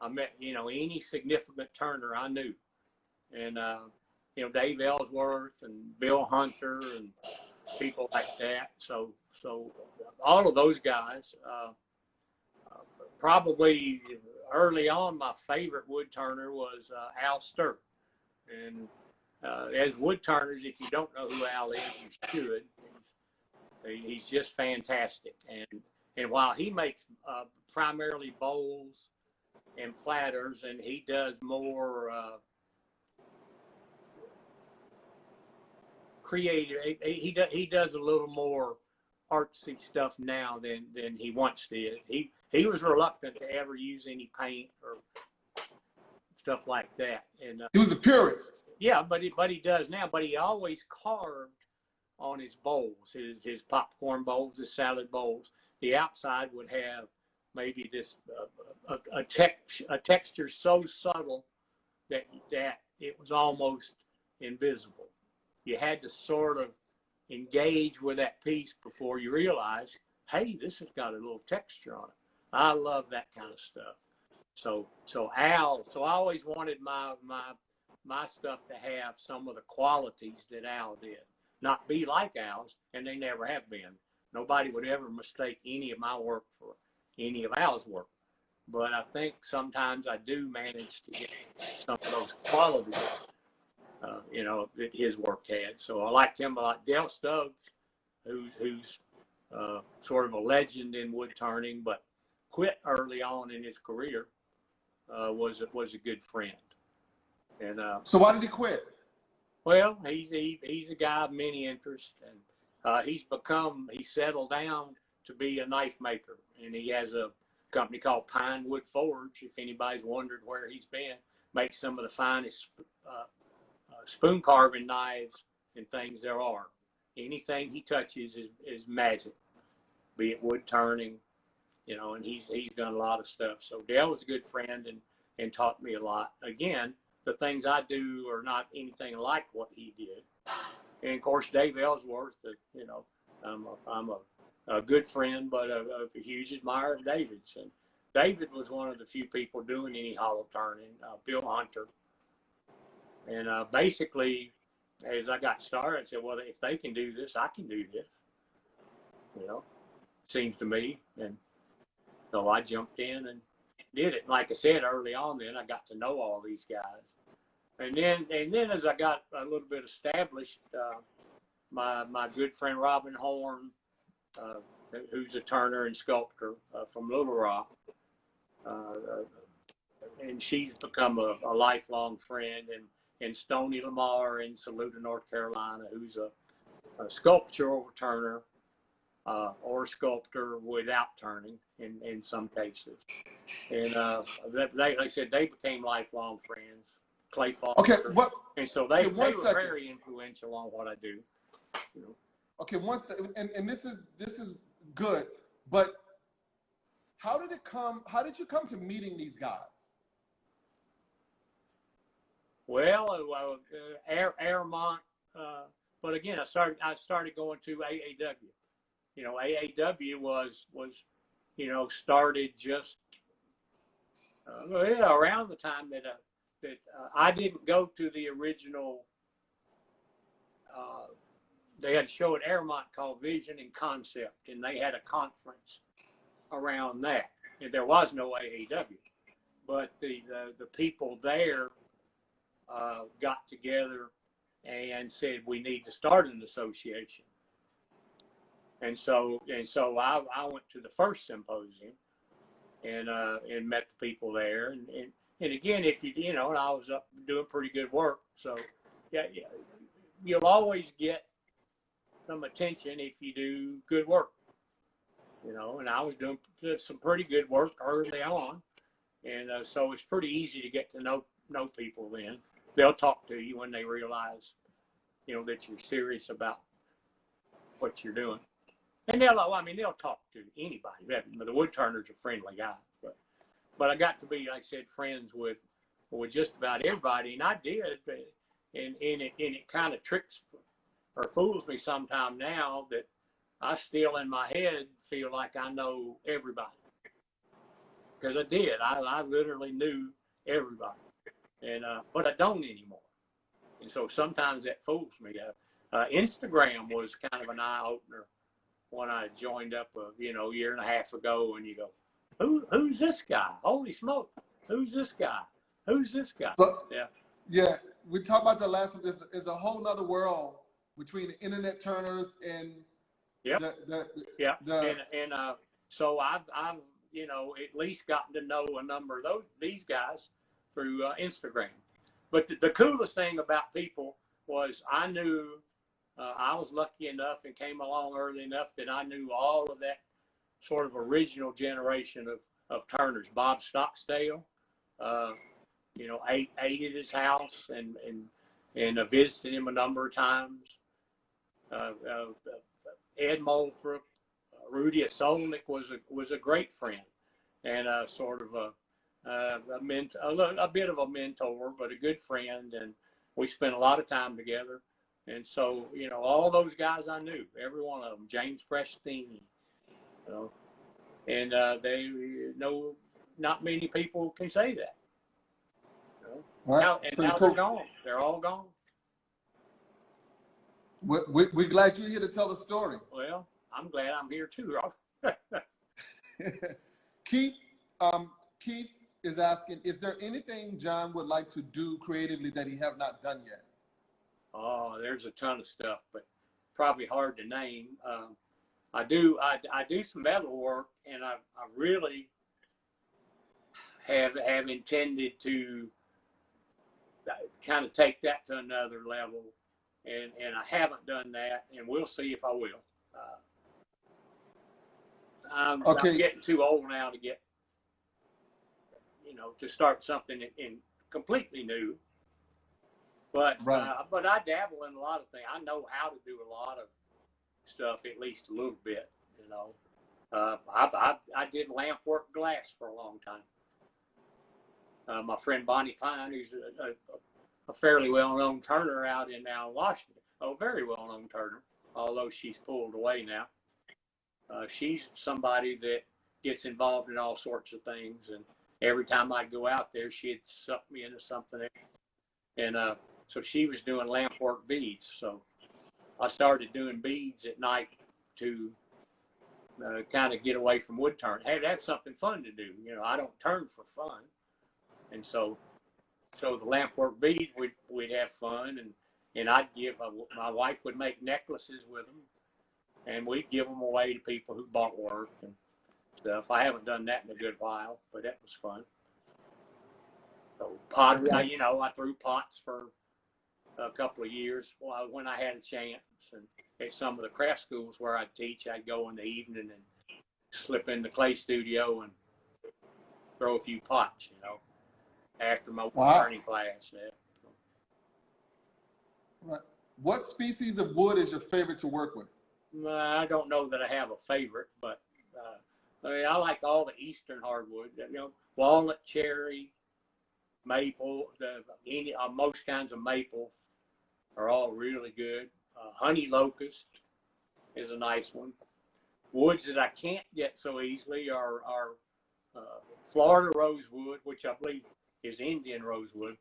I met, any significant turner I knew. And, Dave Ellsworth and Bill Hunter and people like that. So all of those guys, probably early on, my favorite wood turner was Al Sturp. And as wood turners, if you don't know who Al is, you should. He's just fantastic. And while he makes primarily bowls and platters, and he does more creative, he does a little more artsy stuff now than he once did. He was reluctant to ever use any paint or stuff like that. And he was a purist. Yeah, but he does now. But he always carved on his bowls, his popcorn bowls, his salad bowls. The outside would have maybe this a texture so subtle that it was almost invisible. You had to sort of engage with that piece before you realize, hey, this has got a little texture on it. I love that kind of stuff. So Al, I always wanted my stuff to have some of the qualities that Al did, not be like Al's, and they never have been. Nobody would ever mistake any of my work for any of Al's work. But I think sometimes I do manage to get some of those qualities, that his work had. So I liked him a lot. Dale Stokes, who's sort of a legend in wood turning, but quit early on in his career, was a good friend. And so why did he quit? Well, he's a guy of many interests, and he settled down to be a knife maker, and he has a company called Pine Wood Forge. If anybody's wondered where he's been, makes some of the finest spoon carving knives and things there are. Anything he touches is magic, be it wood turning, and he's done a lot of stuff. So Dale was a good friend and taught me a lot. Again, the things I do are not anything like what he did. And of course, Dave Ellsworth, I'm a good friend, but a huge admirer of David's. And David was one of the few people doing any hollow turning, Bill Hunter. And basically, as I got started, I said, well, if they can do this, I can do this. Seems to me. And so I jumped in and did it. Like I said early on, then I got to know all these guys. And then as I got a little bit established, my good friend Robin Horn, who's a turner and sculptor from Little Rock, and she's become a lifelong friend, and Stoney Lamar in Saluda, North Carolina, who's a sculptural turner. or sculptor without turning in some cases. And they said they became lifelong friends. Clay Foster. Okay, what? And so they were second. very influential on what I do. You know. Okay, one second, and this is good, but how did you come to meeting these guys? Well, Airmont, but again, I started going to AAW. You know, AAW was started just around the time that I didn't go to the original. They had a show at Airmont called Vision and Concept, and they had a conference around that. And there was no AAW, but the people there got together and said we need to start an association. And so I went to the first symposium and met the people there. And again, if you know, and I was up doing pretty good work. So yeah, you'll always get some attention if you do good work, you know, and I was doing some pretty good work early on. And so it's pretty easy to get to know people then. They'll talk to you when they realize, you know, that you're serious about what you're doing. And they'll talk to anybody. The woodturners are friendly guys, but I got to be, like I said, friends with just about everybody, and I did. And it kind of tricks or fools me sometime now that I still in my head feel like I know everybody, because I did. I literally knew everybody, and but I don't anymore. And so sometimes that fools me. Instagram was kind of an eye opener when I joined up a year and a half ago, and you go, who's this guy? Holy smoke! Who's this guy? Who's this guy? So, yeah. We talked about the last of this. Is a whole nother world between the internet turners and so I've at least gotten to know a number of these guys through Instagram. But the coolest thing about people was I knew I was lucky enough and came along early enough that I knew all of that sort of original generation of turners. Bob Stocksdale, ate at his house and visited him a number of times. Ed Moulthrop, Rudy Solnick was a great friend and sort of a bit of a mentor, but a good friend, and we spent a lot of time together. And so, all those guys I knew, every one of them, James Prestini, and they know not many people can say that. Now cool. They're gone. They're all gone. We're glad you're here to tell the story. Well, I'm glad I'm here too, Keith is asking, is there anything John would like to do creatively that he has not done yet? Oh, there's a ton of stuff, but probably hard to name. I do some metal work, and I really have intended to kind of take that to another level. And I haven't done that, and we'll see if I will. I'm getting too old now to get, to start something in completely new. But but I dabble in a lot of things. I know how to do a lot of stuff, at least a little bit. I did lamp work glass for a long time. My friend Bonnie Klein, who's a fairly well-known turner out in Washington. A very well-known turner, although she's pulled away now. She's somebody that gets involved in all sorts of things, and every time I'd go out there, she'd suck me into something. And so she was doing lamp work beads. So I started doing beads at night to kind of get away from wood turn. Hey, that's something fun to do. I don't turn for fun, and so the lamp work beads, we'd have fun, and I'd give, my wife would make necklaces with them, and we'd give them away to people who bought work and stuff. I haven't done that in a good while, but that was fun. So pottery, I threw pots for a couple of years when I had a chance. And at some of the craft schools where I teach, I'd go in the evening and slip in the clay studio and throw a few pots, after my learning class. Yeah. Right. What species of wood is your favorite to work with? I don't know that I have a favorite, but I like all the eastern hardwood. Walnut, cherry, maple. Most kinds of maples are all really good. Honey locust is a nice one. Woods that I can't get so easily are Florida rosewood, which I believe is Indian rosewood.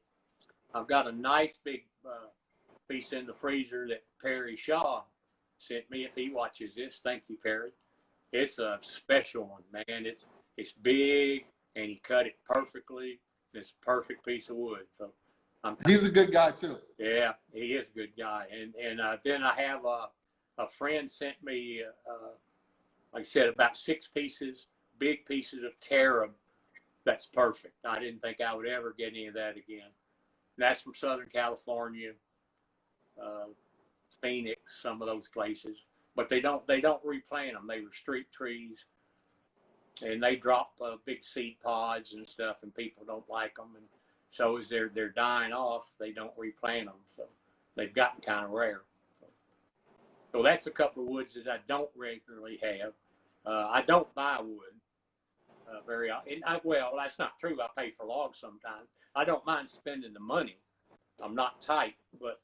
I've got a nice big piece in the freezer that Perry Shaw sent me. If he watches this, thank you, Perry. It's a special one, man. It's big, and he cut it perfectly. It's a perfect piece of wood. So he's a good guy too. Yeah, he is a good guy. And then I have a friend sent me, like I said, about 6 pieces, big pieces of carob. That's perfect. I didn't think I would ever get any of that again. And that's from Southern California, Phoenix, some of those places. But they don't replant them. They were street trees, and they drop big seed pods and stuff, and people don't like them. And so as they're dying off, they don't replant them. So they've gotten kind of rare. So that's a couple of woods that I don't regularly have. I don't buy wood very often. Well, that's not true. I pay for logs sometimes. I don't mind spending the money. I'm not tight, but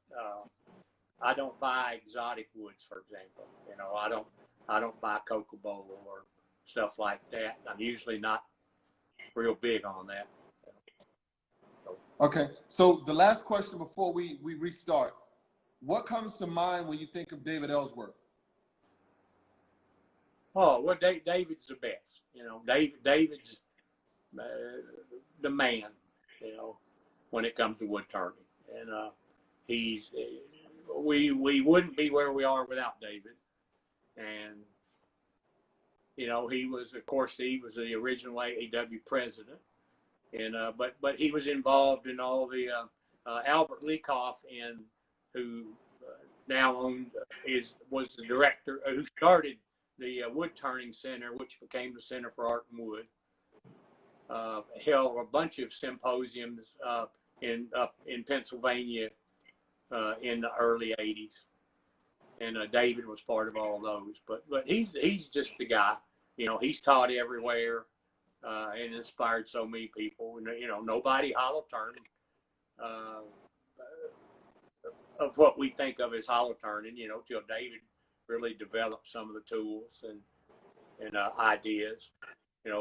I don't buy exotic woods, for example. I don't buy cocobolo or stuff like that. I'm usually not real big on that. Okay, so the last question before we restart. What comes to mind when you think of David Ellsworth? Oh, well, David's the best. David's the man, when it comes to wood turning. And we wouldn't be where we are without David. And, he was the original AAW president. And but he was involved in all the Albert Leacoff, who now was the director who started the Wood Turning Center, which became the Center for Art and Wood. Held a bunch of symposiums in Pennsylvania in the early '80s, and David was part of all those. But he's just the guy. He's taught everywhere and inspired so many people. Nobody hollow turned of what we think of as hollow turning. Till David really developed some of the tools and ideas.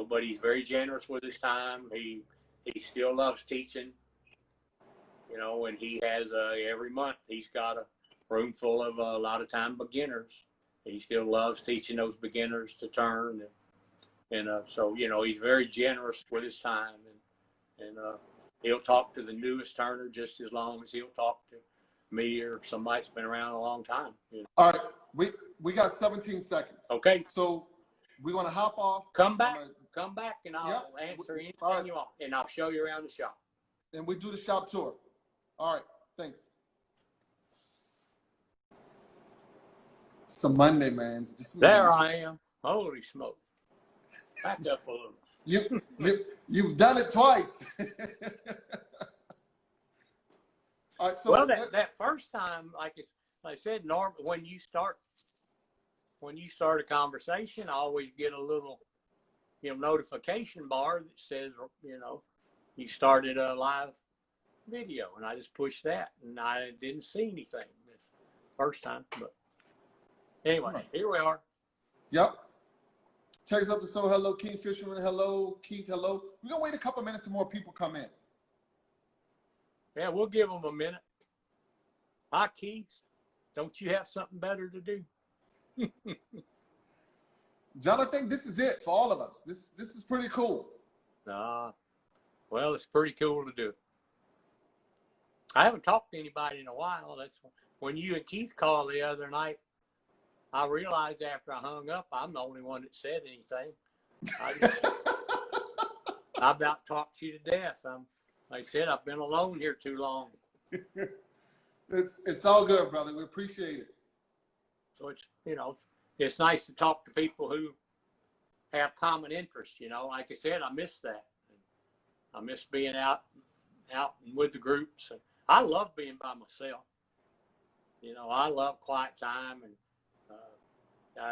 But he's very generous with his time. He still loves teaching. And he has every month he's got a room full of a lot of time beginners. He still loves teaching those beginners to turn, and so he's very generous with his time, and he'll talk to the newest turner just as long as he'll talk to me or somebody that's been around a long time. All right, we got 17 seconds. Okay. So we're gonna hop off. Come back, and I'll answer anything you want, and I'll show you around the shop. And we do the shop tour. All right, thanks. It's a Monday, man. There I am. Holy smoke! Back up a little. You've done it twice. All right, so that first time, like I said, Norm, when you start a conversation, I always get a little, notification bar that says, you started a live video, and I just pushed that, and I didn't see anything this first time. But anyway, here we are. Yep. Text up to so hello, Keith Fisherman. Hello, Keith. Hello. We're gonna wait a couple minutes till more people come in. Yeah, we'll give them a minute. Hi, Keith. Don't you have something better to do? John, I think this is it for all of us. This is pretty cool. Well, it's pretty cool to do. I haven't talked to anybody in a while. That's when you and Keith called the other night. I realized after I hung up, I'm the only one that said anything. I about talked you to death. Like I said, I've been alone here too long. It's all good, brother. We appreciate it. So it's, you know, it's nice to talk to people who have common interests. You know, like I said, I miss that. I miss being out and with the groups. And I love being by myself. You know, I love quiet time, and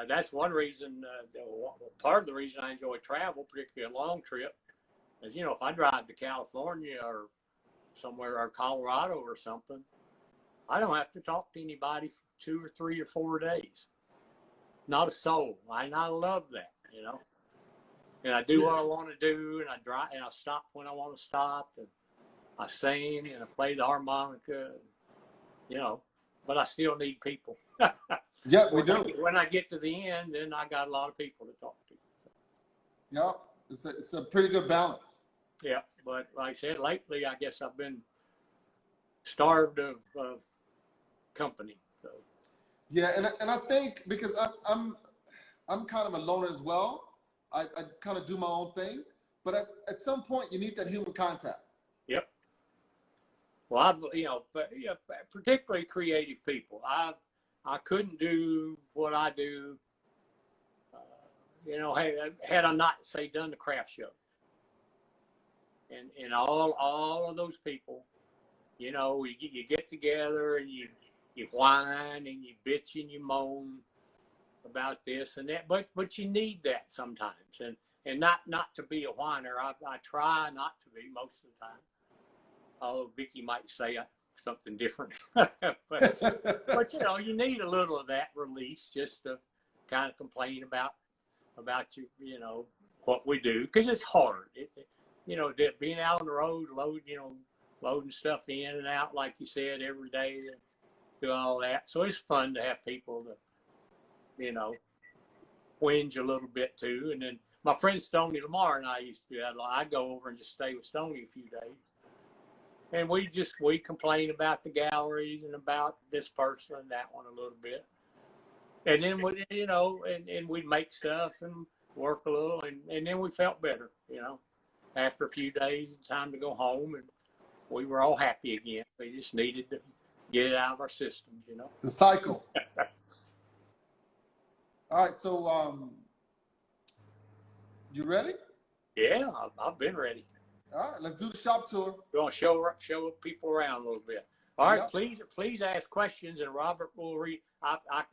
that's one reason. Part of the reason I enjoy travel, particularly a long trip, is, you know, if I drive to California or somewhere, or Colorado or something, I don't have to talk to anybody for 2 or 3 or 4 days. Not a soul. And I love that, you know. And I do what I want to do, and I drive, and I stop when I want to stop, and I sing, and I play the harmonica, you know. But I still need people. Yeah, we do. When I get to the end, then I got a lot of people to talk to. Yeah, it's a pretty good balance. Yeah, but like I said, lately, I guess I've been starved of company. So. Yeah, and I think because I'm kind of a loner as well. I kind of do my own thing, but at some point you need that human contact. Yep. Well, particularly creative people. I couldn't do what I do. Had I not done the craft show, and all of those people, you know, you get together and you whine and you bitch and you moan about this and that, but you need that sometimes, and not to be a whiner. I try not to be most of the time. Although Vicky might say something different, but you know, you need a little of that release just to kind of complain about you know, what we do, because it's hard. You know, being out on the road, loading stuff in and out, like you said, every day, and do all that. So it's fun to have people to, you know, whinge a little bit too. And then my friend Stoney Lamar and I used to do that. I'd go over and just stay with Stoney a few days. And we complain about the galleries and about this person and that one a little bit. And then we, you know, and we'd make stuff and work a little, and then we felt better, you know. After a few days, time to go home, and we were all happy again. We just needed to get it out of our systems, you know. The cycle. All right, so you ready? Yeah, I've been ready. All right, let's do the shop tour. We're gonna show people around a little bit. All right, yep. Please ask questions, and Robert will read. I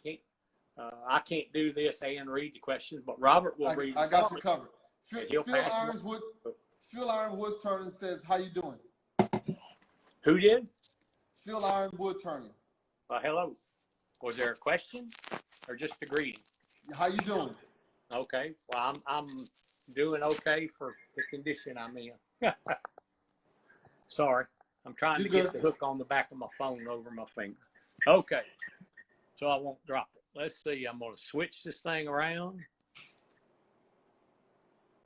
can't do this and read the questions, but Robert will read. I got you covered. Phil Ironwood's turning says, "How you doing?" Who did? Phil Ironwood turning. Hello. Was there a question or just a greeting? How you doing? Okay. Well, I'm doing okay for the condition I'm in. Sorry, I'm trying to get the hook on the back of my phone over my finger. Okay, so I won't drop it. Let's see. I'm going to switch this thing around.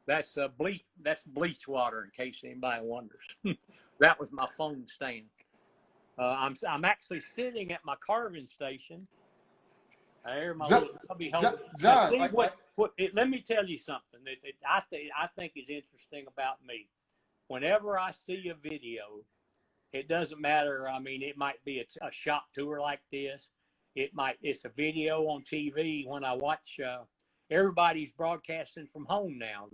That's bleach water, in case anybody wonders. That was my phone stand. I'm actually sitting at my carving station. There, my little hubby holder. John, let me tell you something that I think is interesting about me. Whenever I see a video, it doesn't matter. I mean, it might be a shop tour like this. It's a video on TV. When I watch, everybody's broadcasting from home now.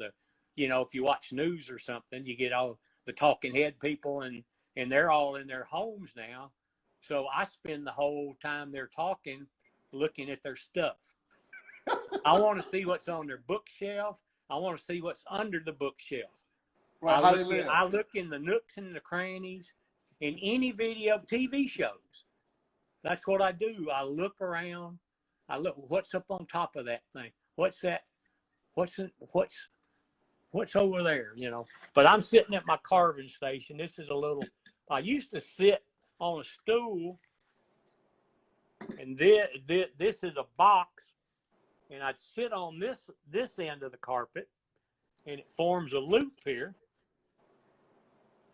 If you watch news or something, you get all the talking head people, and they're all in their homes now. So I spend the whole time they're talking looking at their stuff. I want to see what's on their bookshelf. I want to see what's under the bookshelf. Right, I look in the nooks and the crannies in any video, TV shows. That's what I do. I look around. I look, what's up on top of that thing? What's that? What's over there? You know. But I'm sitting at my carving station. This is I used to sit on a stool, and this is a box, and I'd sit on this end of the carpet, and it forms a loop here.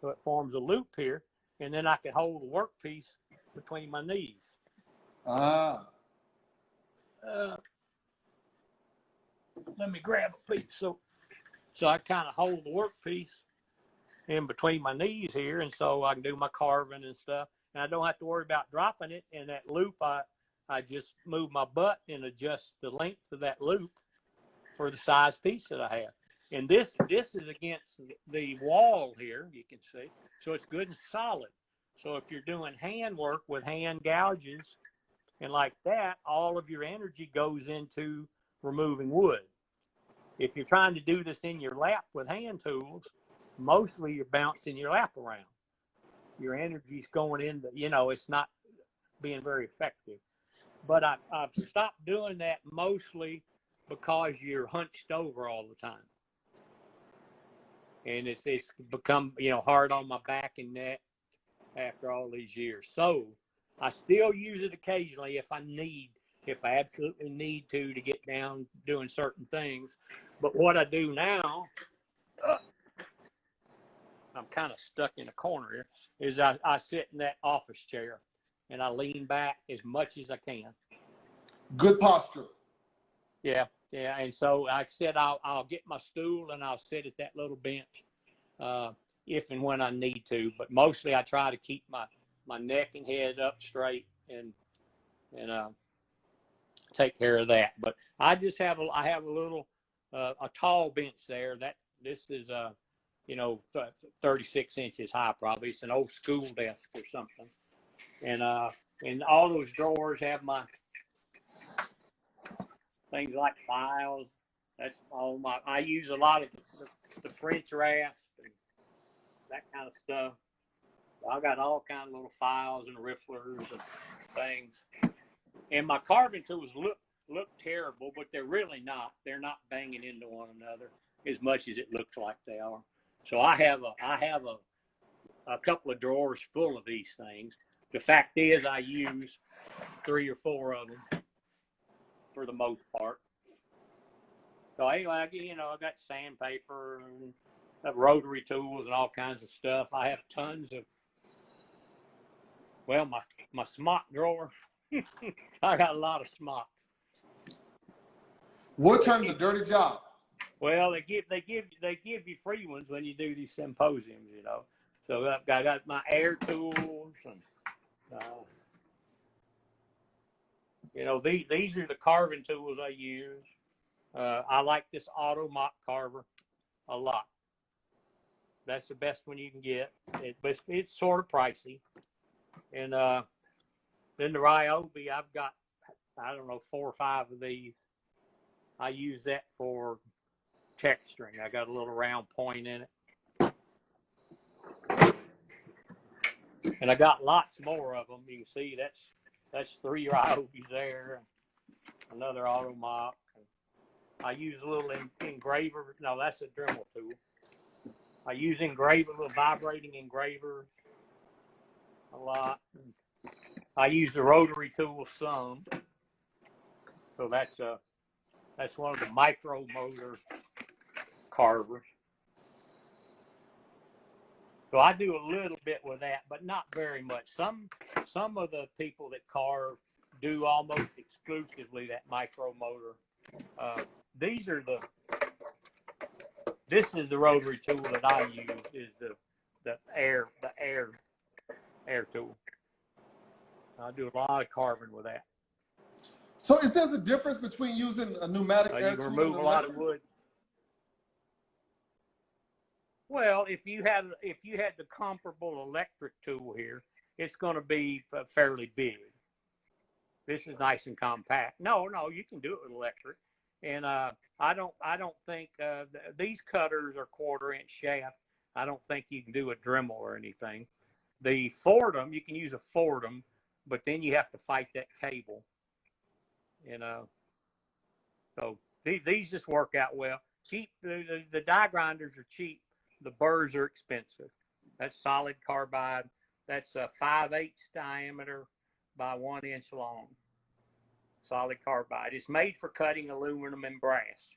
So it forms a loop here, and then I could hold the workpiece between my knees. Let me grab a piece. So I kind of hold the workpiece in between my knees here, and so I can do my carving and stuff. and I don't have to worry about dropping it. And that loop, I just move my butt and adjust the length of that loop for the size piece that I have. And this is against the wall here, you can see. So it's good and solid. So if you're doing hand work with hand gouges and like that, all of your energy goes into removing wood. If you're trying to do this in your lap with hand tools, mostly you're bouncing your lap around. Your energy's going into, it's not being very effective. But I've stopped doing that mostly because you're hunched over all the time. And it's become, hard on my back and neck after all these years. So I still use it occasionally if I absolutely need to get down doing certain things. But what I do now, I'm kind of stuck in a corner here, is I sit in that office chair and I lean back as much as I can. Good posture. Yeah. And so like I said, I'll get my stool and I'll sit at that little bench if and when I need to. But mostly I try to keep my neck and head up straight and take care of that. But I just have a little a tall bench there. This is 36 inches high probably. It's an old school desk or something. And all those drawers have my things like files. That's all I use a lot of the French rasp and that kind of stuff. I got all kinds of little files and rifflers and things. And my carving tools look terrible, but they're really not. They're not banging into one another as much as it looks like they are. So I have a couple of drawers full of these things. The fact is, I use 3 or 4 of them for the most part. So anyway, I got sandpaper and I have rotary tools and all kinds of stuff. I have tons of, my smock drawer. I got a lot of smock. What turns a dirty job? Well, they give you free ones when you do these symposiums, So I got my air tools and these are the carving tools I use. I like this auto mop carver a lot. That's the best one you can get. But it's sort of pricey. And then the Ryobi, I've got, 4 or 5 of these. I use that for texturing. I got a little round point in it. And I got lots more of them. You can see that's 3 Ryobis there. Another auto mop. I use a little engraver. No, that's a Dremel tool. I use little vibrating engravers a lot. I use the rotary tool some. So that's one of the micro motor carvers. So I do a little bit with that, but not very much. Some of the people that carve do almost exclusively that micro motor. This is the rotary tool that I use, is the air tool. I do a lot of carving with that. So is there a difference between using a pneumatic air tool? You can remove a lot of wood. Well, if you had the comparable electric tool here, it's going to be fairly big. This is nice and compact. No, you can do it with electric. And I don't think these cutters are 1/4-inch shaft. I don't think you can do a Dremel or anything. The Fordham, you can use a Fordham, but then you have to fight that cable. So these just work out well. Cheap. The die grinders are cheap. The burrs are expensive. That's solid carbide. That's a 5/8 diameter by 1 inch long. Solid carbide. It's made for cutting aluminum and brass.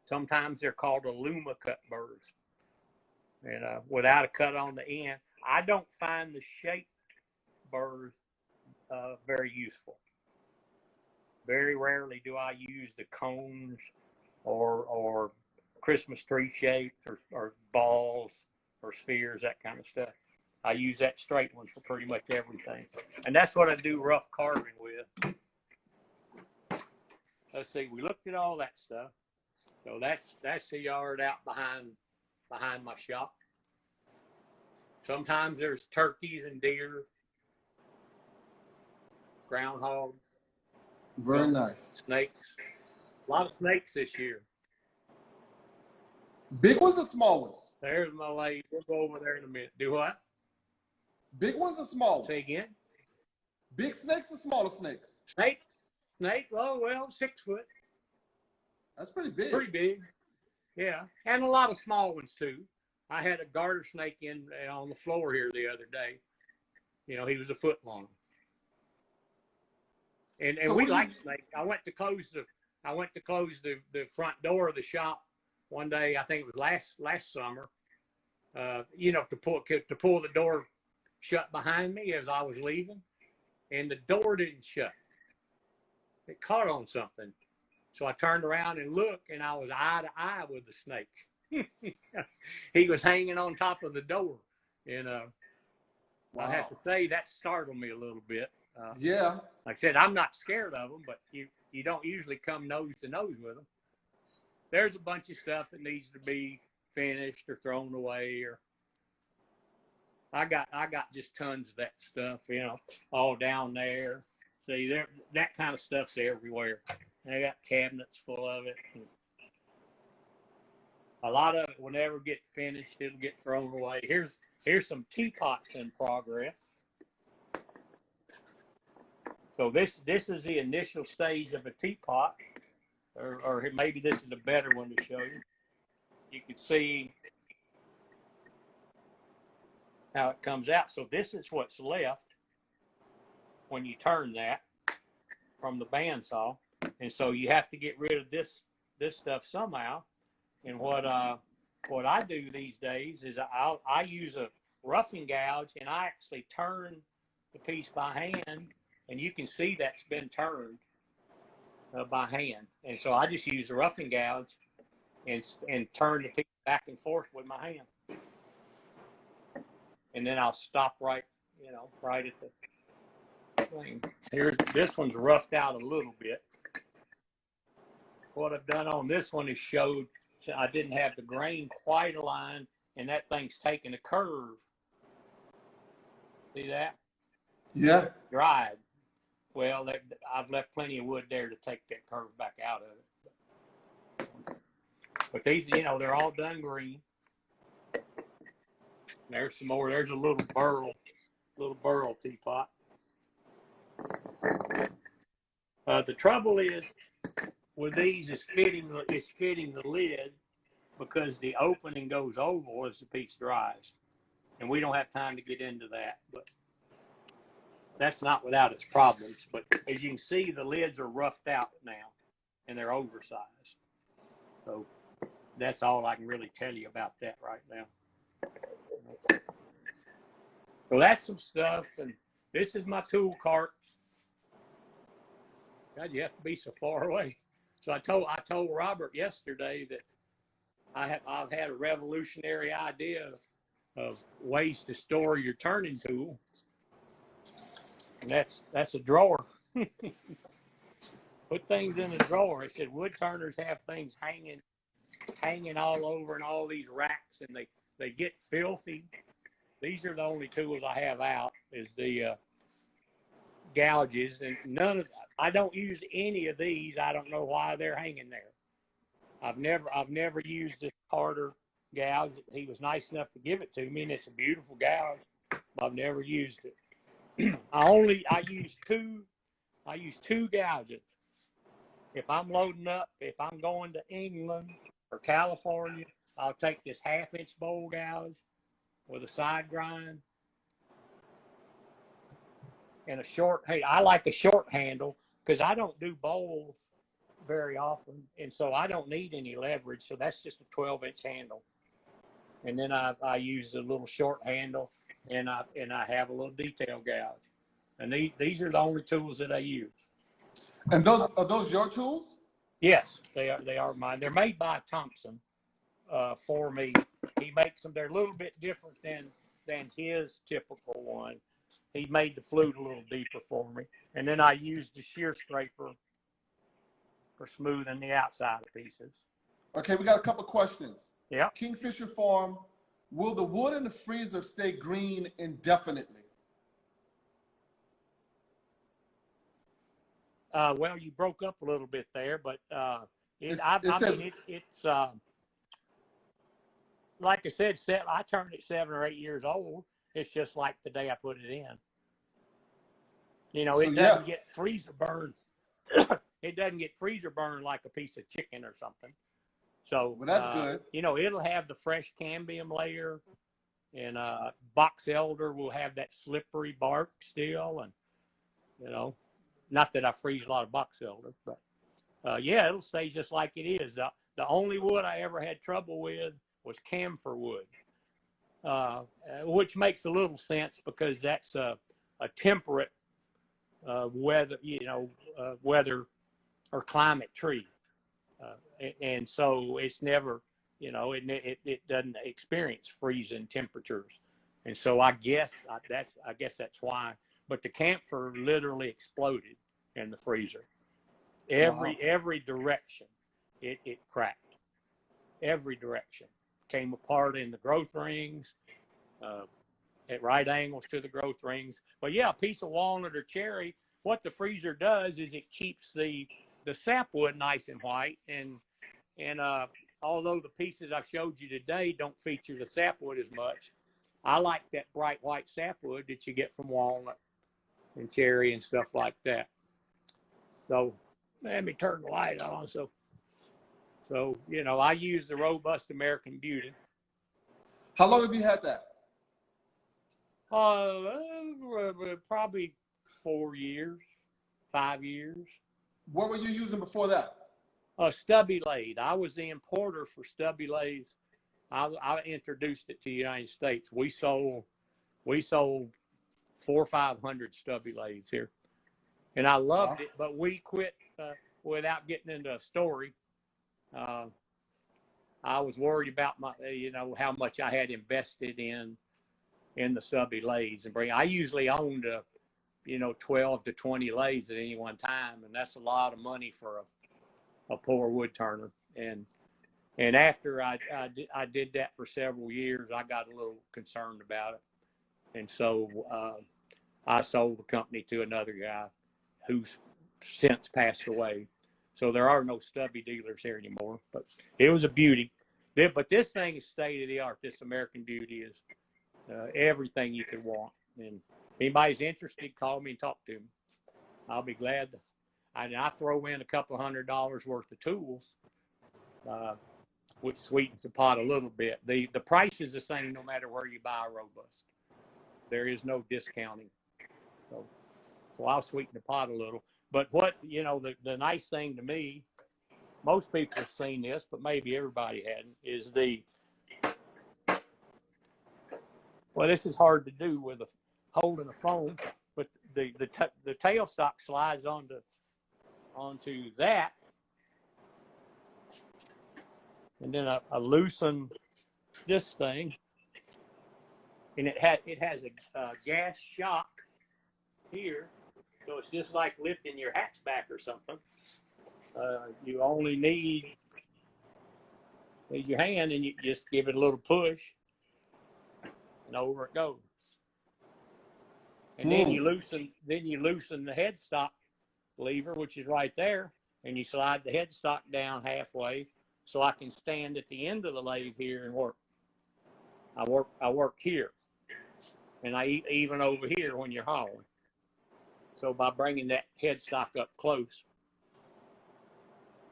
Sometimes they're called Aluma-cut burrs. Without a cut on the end. I don't find the shaped burrs very useful. Very rarely do I use the cones or Christmas tree shapes or balls or spheres, that kind of stuff. I use that straight one for pretty much everything. And that's what I do rough carving with. Let's see, we looked at all that stuff. So that's the yard out behind my shop. Sometimes there's turkeys and deer, groundhogs. Very nice. Snakes. A lot of snakes this year. Big ones or small ones? There's my lady. We'll go over there in a minute. Do what? Big ones or small ones? Say again? Big snakes or smaller snakes? Snake? Oh, well, 6 foot. That's pretty big. Pretty big. Yeah. And a lot of small ones, too. I had a garter snake on the floor here the other day. You know, he was a foot long. And so we like snakes. I went to close the front door of the shop one day. I think it was last summer. You know, to pull the door shut behind me as I was leaving, and the door didn't shut. It caught on something, so I turned around and looked, and I was eye to eye with the snake. He was hanging on top of the door, and wow. I have to say that startled me a little bit. Yeah. Like I said, I'm not scared of them, but you don't usually come nose to nose with them. There's a bunch of stuff that needs to be finished or thrown away, or I got just tons of that stuff, you know, all down there. See, that kind of stuff's everywhere. I got cabinets full of it. A lot of it will never get finished. It'll get thrown away. Here's some teapots in progress. So this is the initial stage of a teapot, or maybe this is a better one to show you. You can see how it comes out. So this is what's left when you turn that from the bandsaw, and so you have to get rid of this stuff somehow. And what I do these days is I use a roughing gouge, and I actually turn the piece by hand. And you can see that's been turned by hand. And so I just use a roughing gouge and turn the piece back and forth with my hand. And then I'll stop right at the thing. This one's roughed out a little bit. What I've done on this one is showed I didn't have the grain quite aligned, and that thing's taking a curve. See that? Yeah. Dried. Well, I've left plenty of wood there to take that curve back out of it. But these, you know, they're all done green. There's some more. There's a little burl teapot. The trouble is with these is fitting the lid, because the opening goes oval as the piece dries, and we don't have time to get into that. But that's not without its problems. But as you can see, the lids are roughed out now, and they're oversized. So that's all I can really tell you about that right now. So that's some stuff, and this is my tool cart. God, you have to be so far away. So I told Robert yesterday that I've had a revolutionary idea of ways to store your turning tool. And that's a drawer. Put things in a drawer. I said wood turners have things hanging all over in all these racks, and they get filthy. These are the only tools I have out is the gouges, and I don't use any of these. I don't know why they're hanging there. I've never used this Carter gouge. He was nice enough to give it to me, and it's a beautiful gouge. But I've never used it. I use two gouges. If I'm loading up, if I'm going to England or California, I'll take this 1/2-inch bowl gouge with a side grind and I like a short handle because I don't do bowls very often, and so I don't need any leverage. So that's just a 12-inch handle, and then I use a little short handle, and I have a little detail gouge, and these are the only tools that I use. And are those your tools? Yes, they are mine. They're made by Thompson for me. He makes them. They're a little bit different than his typical one. He made the flute a little deeper for me. And then I used the shear scraper for smoothing the outside pieces. Okay, we got a couple questions. Yeah. Kingfisher Farm, will the wood in the freezer stay green indefinitely? Well, you broke up a little bit there, but it's like I said, I turned it 7 or 8 years old. It's just like the day I put it in. You know, it doesn't get freezer burns. It doesn't get freezer burned like a piece of chicken or something. So, well, that's good. You know, it'll have the fresh cambium layer, and box elder will have that slippery bark still, and you know, not that I freeze a lot of box elder, but yeah, it'll stay just like it is. The only wood I ever had trouble with was camphor wood, which makes a little sense because that's a temperate weather or climate tree, and so it's never, you know, it doesn't experience freezing temperatures, and so I guess that's why. But the camphor literally exploded in the freezer. Every direction, it cracked. Every direction came apart in the growth rings, at right angles to the growth rings. But yeah, a piece of walnut or cherry, what the freezer does is it keeps the sapwood nice and white. And although the pieces I've showed you today don't feature the sapwood as much, I like that bright white sapwood that you get from walnut and cherry and stuff like that. So let me turn the light on. So you know, I use the robust American Beauty. How long have you had that? Probably 4 years, 5 years. What were you using before that? Stubby lathe. I was the importer for stubby lathes. I introduced it to the United States. We sold 400 or 500 stubby lathes here, and I loved it. But we quit without getting into a story. I was worried about how much I had invested in the stubby lathes and I usually owned 12 to 20 lathes at any one time, and that's a lot of money for a poor wood turner. And after I did that for several years, I got a little concerned about it, and so I sold the company to another guy who's since passed away. So there are no stubby dealers here anymore. But it was a beauty. But this thing is state of the art. This American Beauty is everything you could want. And if anybody's interested, call me and talk to me. I'll be glad to. I throw in a couple $100 worth of tools, which sweetens the pot a little bit. The price is the same no matter where you buy a robust. There is no discounting. So I'll sweeten the pot a little. But what, the nice thing to me, most people have seen this, but maybe everybody hadn't, is this is hard to do with holding a phone, but the tailstock slides onto that, and then I loosen this thing, and it has a gas shock here, so it's just like lifting your hatchback or something. You only need your hand, and you just give it a little push, and over it goes. And then you loosen the headstock lever, which is right there, and you slide the headstock down halfway, so I can stand at the end of the lathe here and work. I work here, and I even over here when you're hauling. So by bringing that headstock up close,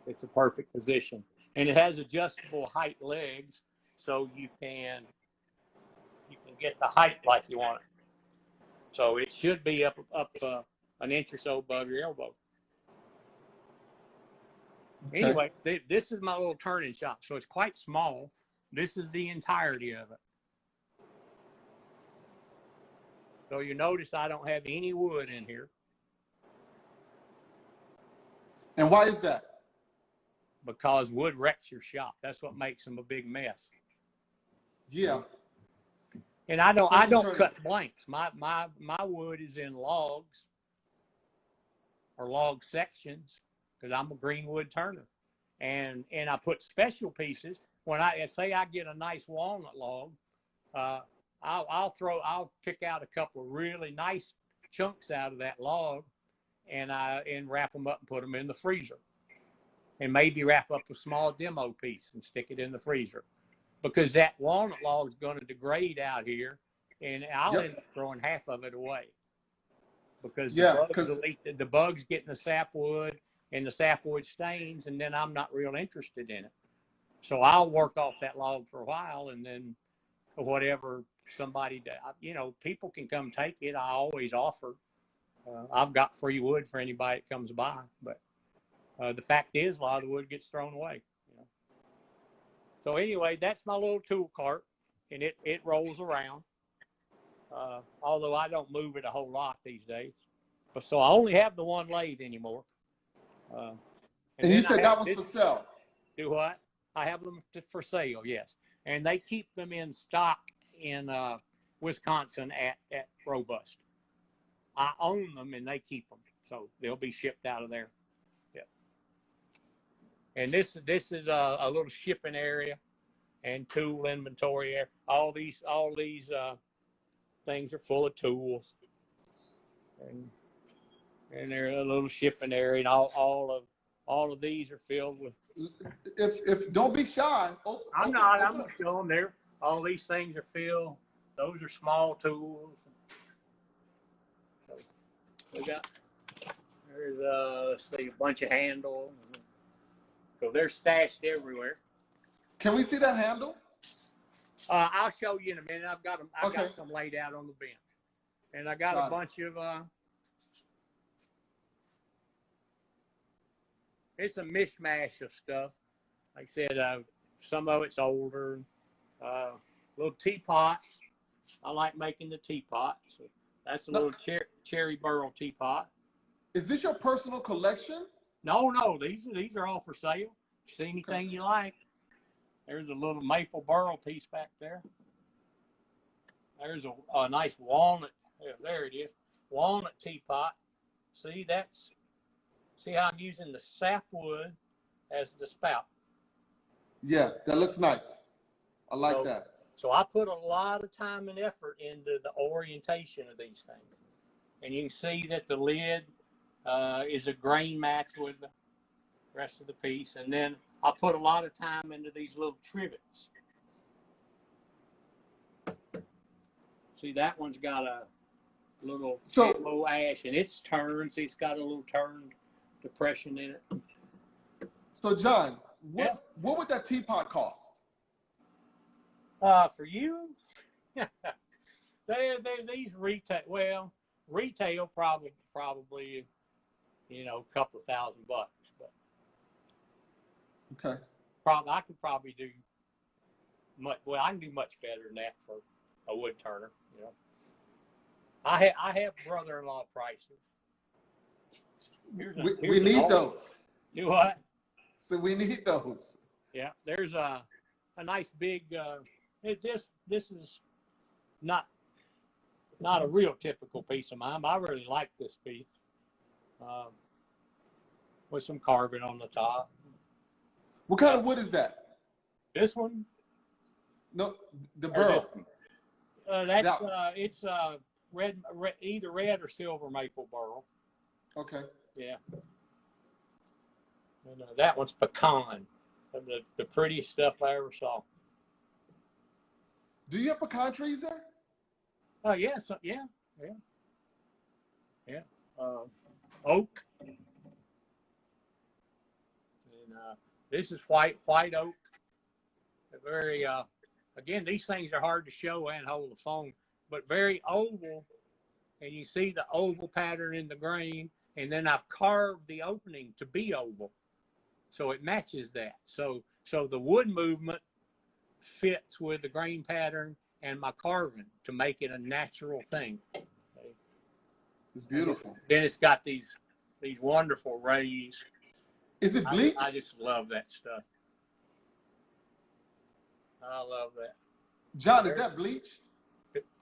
it's a perfect position. And it has adjustable height legs, so you can get the height like you want it. So it should be up an inch or so above your elbow. Okay. Anyway, this is my little turning shop, so it's quite small. This is the entirety of it. So you notice I don't have any wood in here. And why is that? Because wood wrecks your shop. That's what makes them a big mess. Yeah. And I don't turning? cut blanks. My wood is in logs or log sections because I'm a greenwood turner, and I put special pieces. When I say I get a nice walnut log, I'll pick out a couple of really nice chunks out of that log, and wrap them up and put them in the freezer, and maybe wrap up a small demo piece and stick it in the freezer, because that walnut log is going to degrade out here, and I'll end up throwing half of it away because the bugs get in the sapwood and the sapwood stains, and then I'm not real interested in it. So I'll work off that log for a while, and then whatever somebody, people can come take it. I always offer. I've got free wood for anybody that comes by, but the fact is, a lot of the wood gets thrown away. So anyway, that's my little tool cart, and it rolls around. Although I don't move it a whole lot these days, but so I only have the one lathe anymore. And you said that was for sale. Do what? I have them for sale, yes, and they keep them in stock in Wisconsin at Robust. I own them, and they keep them, so they'll be shipped out of there. Yeah. And this is a little shipping area and tool inventory area. All these things are full of tools, and they're a little shipping area, and all of these are filled with. If don't be shy. I'm gonna show them there. All these things are filled. Those are small tools. So there's let's see, a bunch of handles. So they're stashed everywhere. Can we see that handle? I'll show you in a minute. I've got them. Got some laid out on the bench, and I got a bunch of. It's a mishmash of stuff. Like I said, some of it's older. Little teapot. I like making the teapot. So that's a little cherry burl teapot. Is this your personal collection? No. These are all for sale. See anything you like? There's a little maple burl piece back there. There's a nice walnut. There it is. Walnut teapot. See how I'm using the sapwood as the spout. Yeah, that looks nice. I like that. So I put a lot of time and effort into the orientation of these things. And you can see that the lid is a grain match with the rest of the piece. And then I put a lot of time into these little trivets. See, that one's got a little low ash, and it's turned. See, it's got a little turned depression in it. So, John, what would that teapot cost? For you, these retail. Well, retail probably a couple of $1,000, but okay. I could probably do much. Well, I can do much better than that for a wood turner. I have brother-in-law prices. We need those. Do what? So we need those. Yeah, there's a nice big. This is not a real typical piece of mine, but I really like this piece with some carving on the top. What kind of wood is that? This one? No, the burl. It's red, either red or silver maple burl. Okay. Yeah. And that one's pecan, the prettiest stuff I ever saw. Do you have pecan trees there? Oh yes, yeah. Oak. And this is white oak. Very again, these things are hard to show and hold the phone, but very oval, and you see the oval pattern in the grain, and then I've carved the opening to be oval, so it matches that. So the wood movement fits with the grain pattern and my carving to make it a natural thing. Okay. It's beautiful. Then it's got these wonderful rays. Is it bleached? I just love that stuff. I love that. John, is that bleached?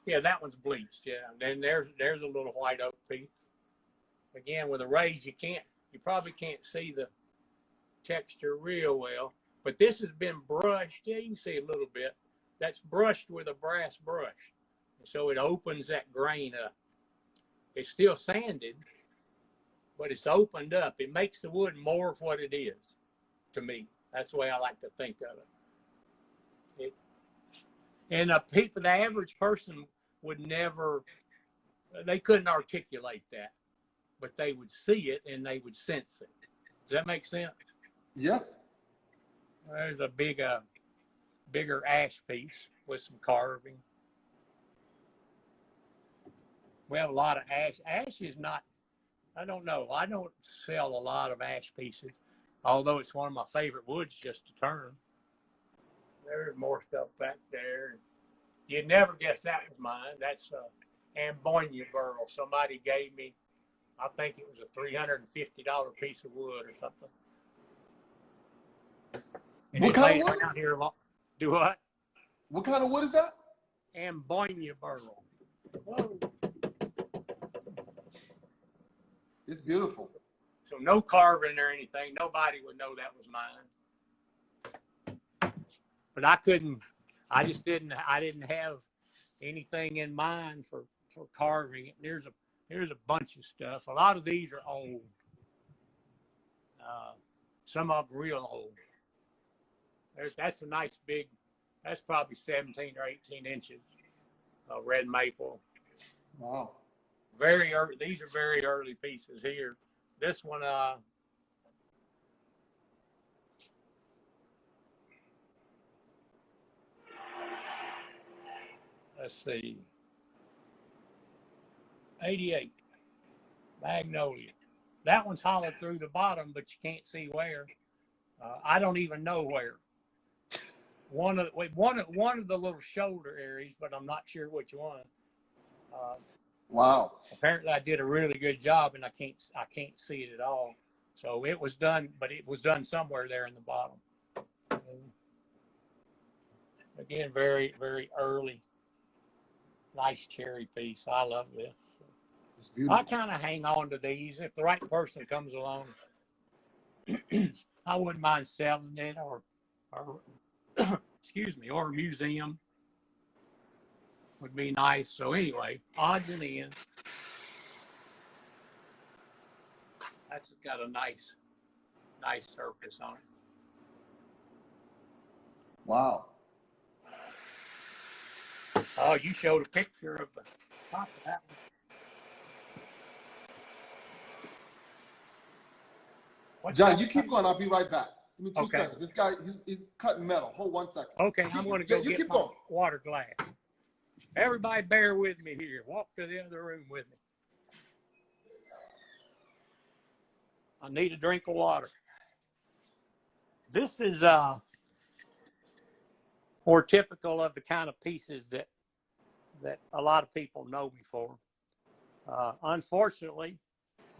Yeah, that one's bleached. Yeah. Then there's a little white oak piece. Again, with a raise, you probably can't see the texture real well, but this has been brushed. Yeah, you can see a little bit. That's brushed with a brass brush, so it opens that grain up. It's still sanded, but it's opened up. It makes the wood more of what it is, to me. That's the way I like to think of it. And the average person would never, they couldn't articulate that, but they would see it and they would sense it. Does that make sense? Yes. There's a bigger ash piece with some carving. We have a lot of ash. Ash is not, I don't know. I don't sell a lot of ash pieces, although it's one of my favorite woods just to turn. There's more stuff back there. You'd never guess that was mine. That's Ambonia burl. Somebody gave me, I think it was a $350 piece of wood or something. And what kind of wood? Out here do what? What kind of wood is that? Ambonia burl. Whoa. It's beautiful. So no carving or anything. Nobody would know that was mine. But I didn't have anything in mind for carving it. Here's a bunch of stuff. A lot of these are old. Some of them real old. That's a nice big, that's probably 17 or 18 inches of red maple. Wow. Very early. These are very early pieces here. This one, let's see, 88, Magnolia. That one's hollowed through the bottom, but you can't see where. I don't even know where. One of the little shoulder areas, but I'm not sure which one. Wow. Apparently, I did a really good job, and I can't see it at all. So it was done, but it was done somewhere there in the bottom. Again, very, very early, nice cherry piece. I love this. It's beautiful. I kind of hang on to these. If the right person comes along, I wouldn't mind selling it or excuse me, or a museum would be nice. So anyway, odds and ends. That's got a nice surface on it. Wow. Oh, you showed a picture of the top of that one. John, you keep going. I'll be right back. Give me 2 Okay. seconds. This guy, he's cutting metal. Hold 1 second. Okay, I'm going to go get my going. water glass. Everybody bear with me here. Walk to the other room with me. I need a drink of water. This is more typical of the kind of pieces that a lot of people know me for. Unfortunately,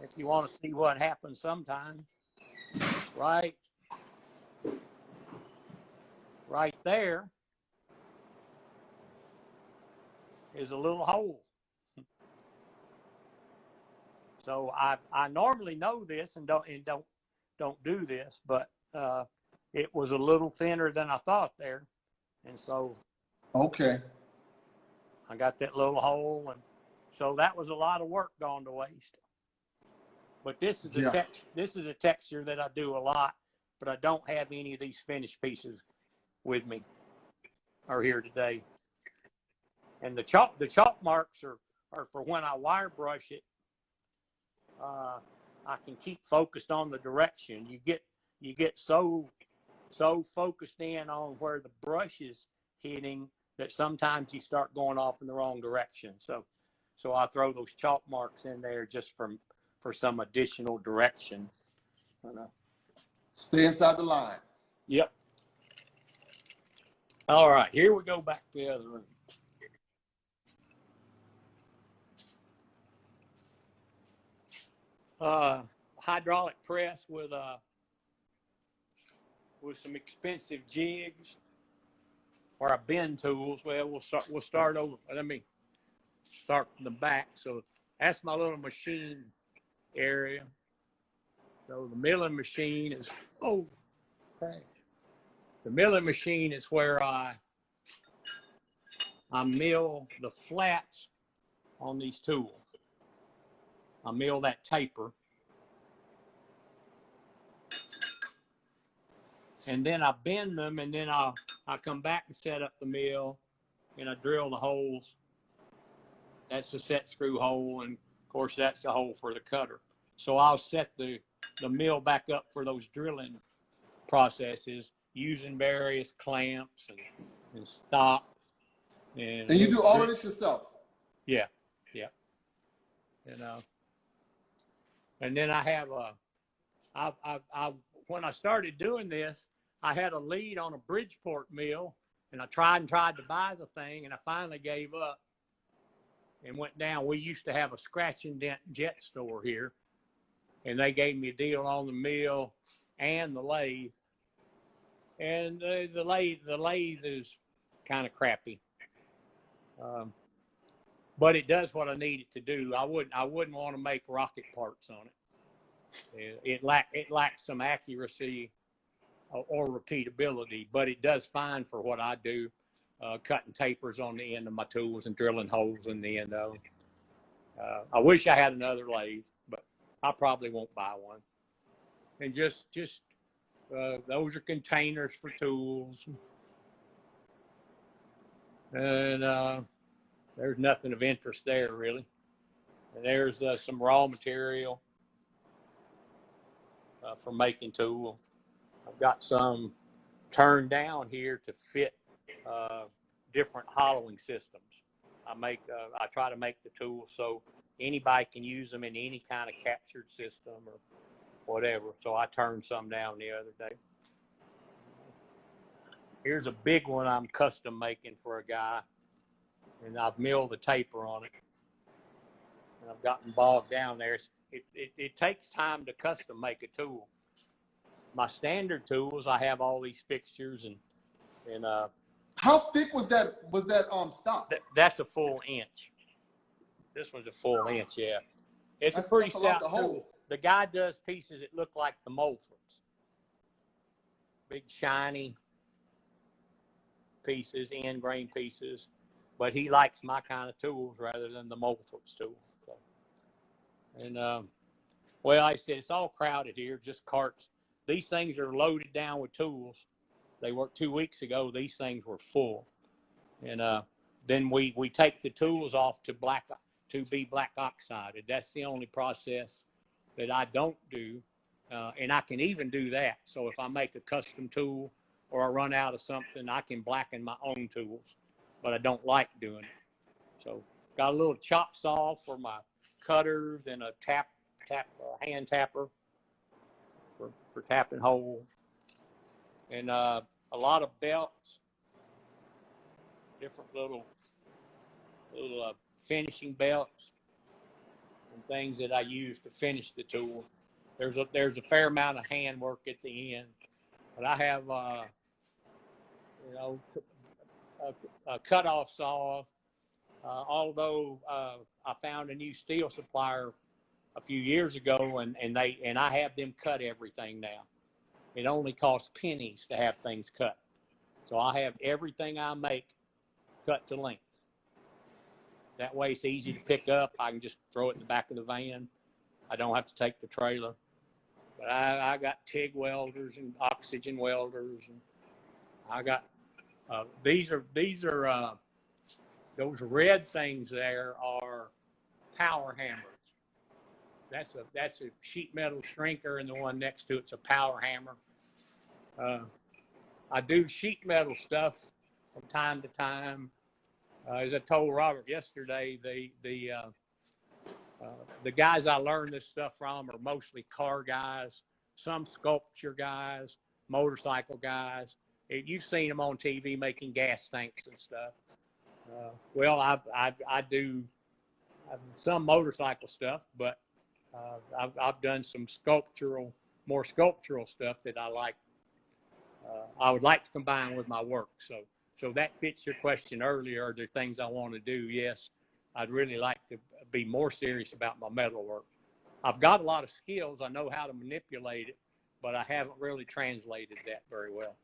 if you want to see what happens sometimes, right there is a little hole. So I normally know this and don't do this, but it was a little thinner than I thought there, and so Okay. I got that little hole, and so that was a lot of work gone to waste. But this is a texture that I do a lot, but I don't have any of these finished pieces with me or here today. And the chalk marks are for when I wire brush it. I can keep focused on the direction. You get so focused in on where the brush is hitting that sometimes you start going off in the wrong direction. So I throw those chalk marks in there just for some additional direction. Stay inside the lines. Yep. All right, here we go back to the other room. Hydraulic press with some expensive jigs or a bend tools. Well, we'll start over. Let me start from the back. So that's my little machine area. So the milling machine is, oh, crash. The milling machine is where I mill the flats on these tools. I mill that taper. And then I bend them, and then I come back and set up the mill, and I drill the holes. That's the set screw hole, and of course that's the hole for the cutter. So I'll set the mill back up for those drilling processes using various clamps and stops. And you do all of this yourself? Yeah. And then I have when I started doing this, I had a lead on a Bridgeport mill, and I tried to buy the thing, and I finally gave up and went down. We used to have a scratch and dent jet store here, and they gave me a deal on the mill and the lathe. And the lathe is kind of crappy, but it does what I need it to do. I wouldn't want to make rocket parts on it. It lacks some accuracy or repeatability, but it does fine for what I do, cutting tapers on the end of my tools and drilling holes in the end of them. I wish I had another lathe, but I probably won't buy one. And just those are containers for tools. And there's nothing of interest there, really. And there's some raw material for making tool. I've got some turned down here to fit different hollowing systems. I try to make the tools so anybody can use them in any kind of captured system or whatever. So I turned some down the other day. Here's a big one I'm custom making for a guy, and I've milled the taper on it. And I've gotten bogged down there. It takes time to custom make a tool. My standard tools, I have all these fixtures and how thick was that stop? That's a full inch. This one's a full inch, yeah. It's a pretty stout tool. The guy does pieces that look like the Mulfords. Big shiny pieces, end grain pieces, but he likes my kind of tools rather than the Mulfords tools. So. And well, like I said, it's all crowded here, just carts. These things are loaded down with tools. They worked 2 weeks ago. These things were full, and then we take the tools off to be black oxided. That's the only process that I don't do, and I can even do that. So if I make a custom tool or I run out of something, I can blacken my own tools, but I don't like doing it. So got a little chop saw for my cutters and a hand tapper for tapping holes, and a lot of belts, different little finishing belts and things that I use to finish the tool. There's a fair amount of hand work at the end, but I have a cutoff saw. Although I found a new steel supplier a few years ago, and I have them cut everything now. It only costs pennies to have things cut, so I have everything I make cut to length. That way it's easy to pick up. I can just throw it in the back of the van. I don't have to take the trailer. But I got TIG welders and oxygen welders, and I got these are those red things there are power hammers. That's a sheet metal shrinker, and the one next to it's a power hammer. I do sheet metal stuff from time to time. As I told Robert yesterday, the guys I learned this stuff from are mostly car guys, some sculpture guys, motorcycle guys. You've seen them on TV making gas tanks and stuff. Well, I do some motorcycle stuff, but I've done some more sculptural stuff that I like. I would like to combine with my work. So that fits your question earlier. Are there things I want to do? Yes. I'd really like to be more serious about my metal work. I've got a lot of skills. I know how to manipulate it, but I haven't really translated that very well.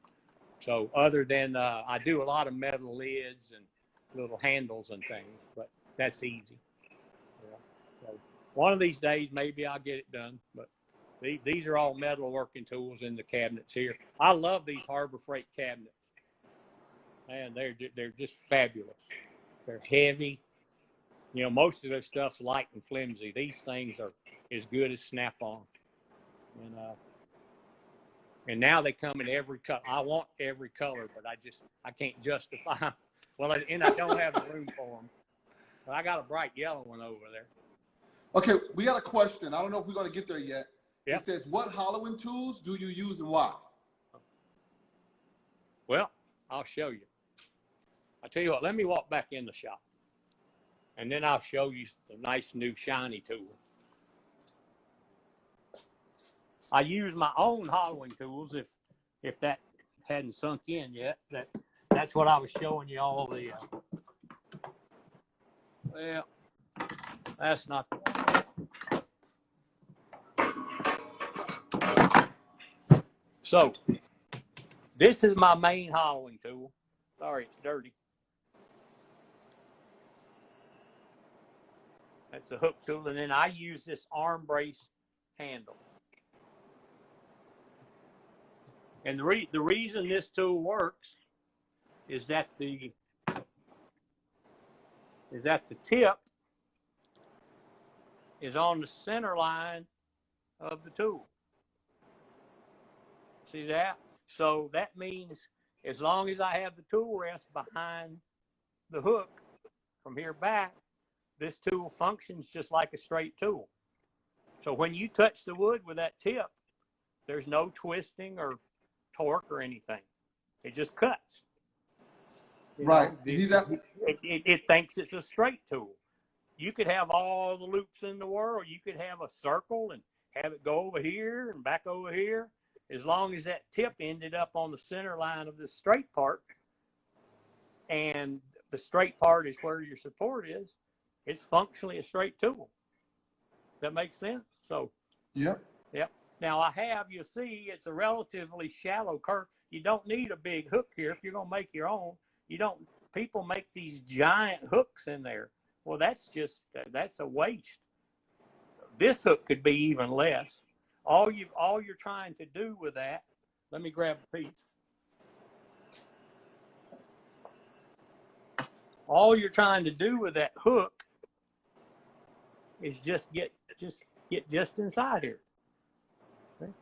So other than I do a lot of metal lids and little handles and things, but that's easy. Yeah. So one of these days, maybe I'll get it done. But these are all metal working tools in the cabinets here. I love these Harbor Freight cabinets. Man, they're just fabulous. They're heavy. You know, most of their stuff's light and flimsy. These things are as good as Snap-on. And now they come in every color. I want every color, but I can't justify them. Well, and I don't have the room for them. But I got a bright yellow one over there. Okay, we got a question. I don't know if we're going to get there yet. Yep. It says, what hollowing tools do you use and why? Well, I'll show you. I'll tell you what, let me walk back in the shop. And then I'll show you the nice new shiny tool. I use my own hollowing tools if that hadn't sunk in yet. That's what I was showing you all the well, that's not the one. So this is my main hollowing tool. Sorry, it's dirty. That's a hook tool, and then I use this arm brace handle. And the reason this tool works is that the tip is on the center line of the tool. See that? So that means as long as I have the tool rest behind the hook from here back, this tool functions just like a straight tool. So when you touch the wood with that tip, there's no twisting or torque or anything. It just cuts. Right. It thinks it's a straight tool. You could have all the loops in the world. You could have a circle and have it go over here and back over here. As long as that tip ended up on the center line of the straight part, and the straight part is where your support is, it's functionally a straight tool. That makes sense? So, yep. Now you'll see it's a relatively shallow curve. You don't need a big hook here if you're going to make your own. People make these giant hooks in there. Well, that's a waste. This hook could be even less. All you're trying to do with that, let me grab a piece. All you're trying to do with that hook is just get inside here. Okay?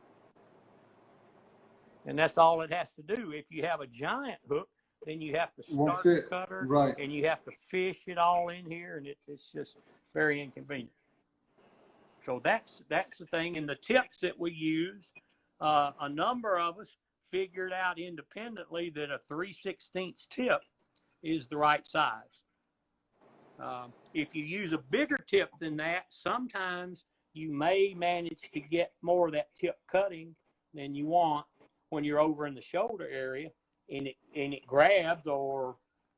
And that's all it has to do. If you have a giant hook, then you have to start the cutter, right, and you have to fish it all in here, and it's just very inconvenient. So that's the thing. And the tips that we use, a number of us figured out independently that a 3/16 tip is the right size. If you use a bigger tip than that, sometimes you may manage to get more of that tip cutting than you want when you're over in the shoulder area, and it grabs, or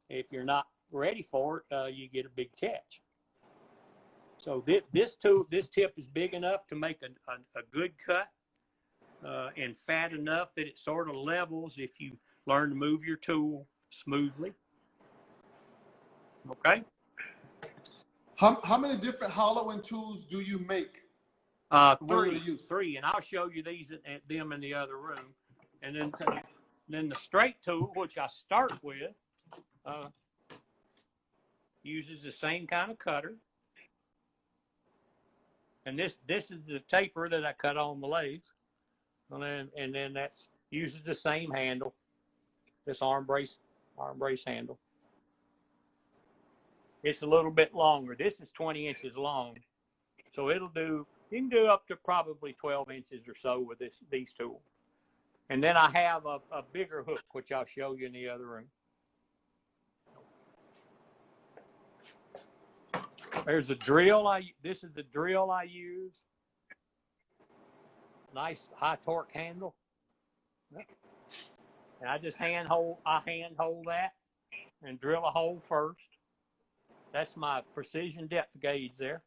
if you're not ready for it, you get a big catch. So this tip is big enough to make a good cut, and fat enough that it sort of levels if you learn to move your tool smoothly. Okay. How many different hollowing tools do you make? Three, and I'll show you these at them in the other room. And then the straight tool, which I start with, uses the same kind of cutter. And this is the taper that I cut on the lathe. And then that's uses the same handle, this arm brace handle. It's a little bit longer. This is 20 inches long. So you can do up to probably 12 inches or so with these tools. And then I have a bigger hook, which I'll show you in the other room. There's a drill. This is the drill I use. Nice high torque handle. And I just hand hold that and drill a hole first. That's my precision depth gauge there.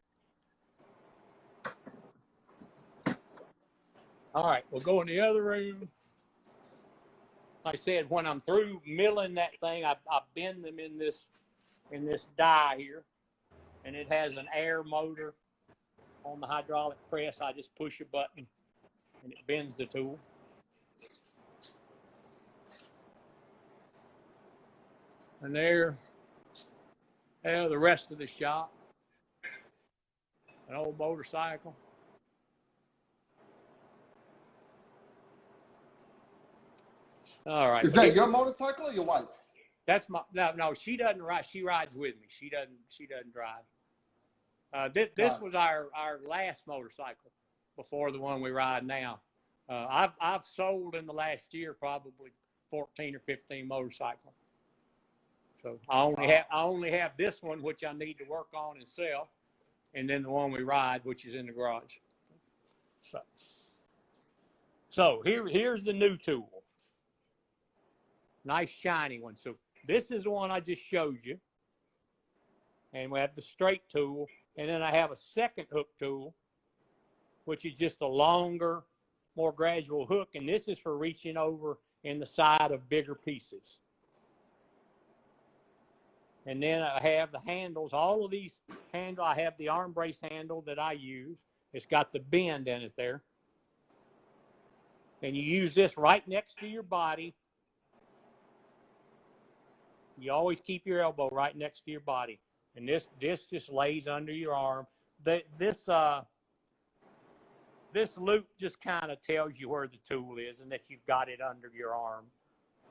All right, we'll go in the other room. Like I said, when I'm through milling that thing, I bend them in this die here, and it has an air motor on the hydraulic press. I just push a button, and it bends the tool. And there, the rest of the shop. An old motorcycle. All right. Is that your motorcycle or your wife's? That's my no. She doesn't ride. She rides with me. She doesn't drive. This was our last motorcycle before the one we ride now. I've sold in the last year probably 14 or 15 motorcycles. So I only have this one, which I need to work on and sell, and then the one we ride, which is in the garage. So here's the new tool. Nice shiny one. So this is the one I just showed you. And we have the straight tool. And then I have a second hook tool, which is just a longer, more gradual hook. And this is for reaching over in the side of bigger pieces. And then I have the handles. All of these handles, I have the arm brace handle that I use. It's got the bend in it there. And you use this right next to your body. You always keep your elbow right next to your body. And this just lays under your arm. This loop just kind of tells you where the tool is and that you've got it under your arm.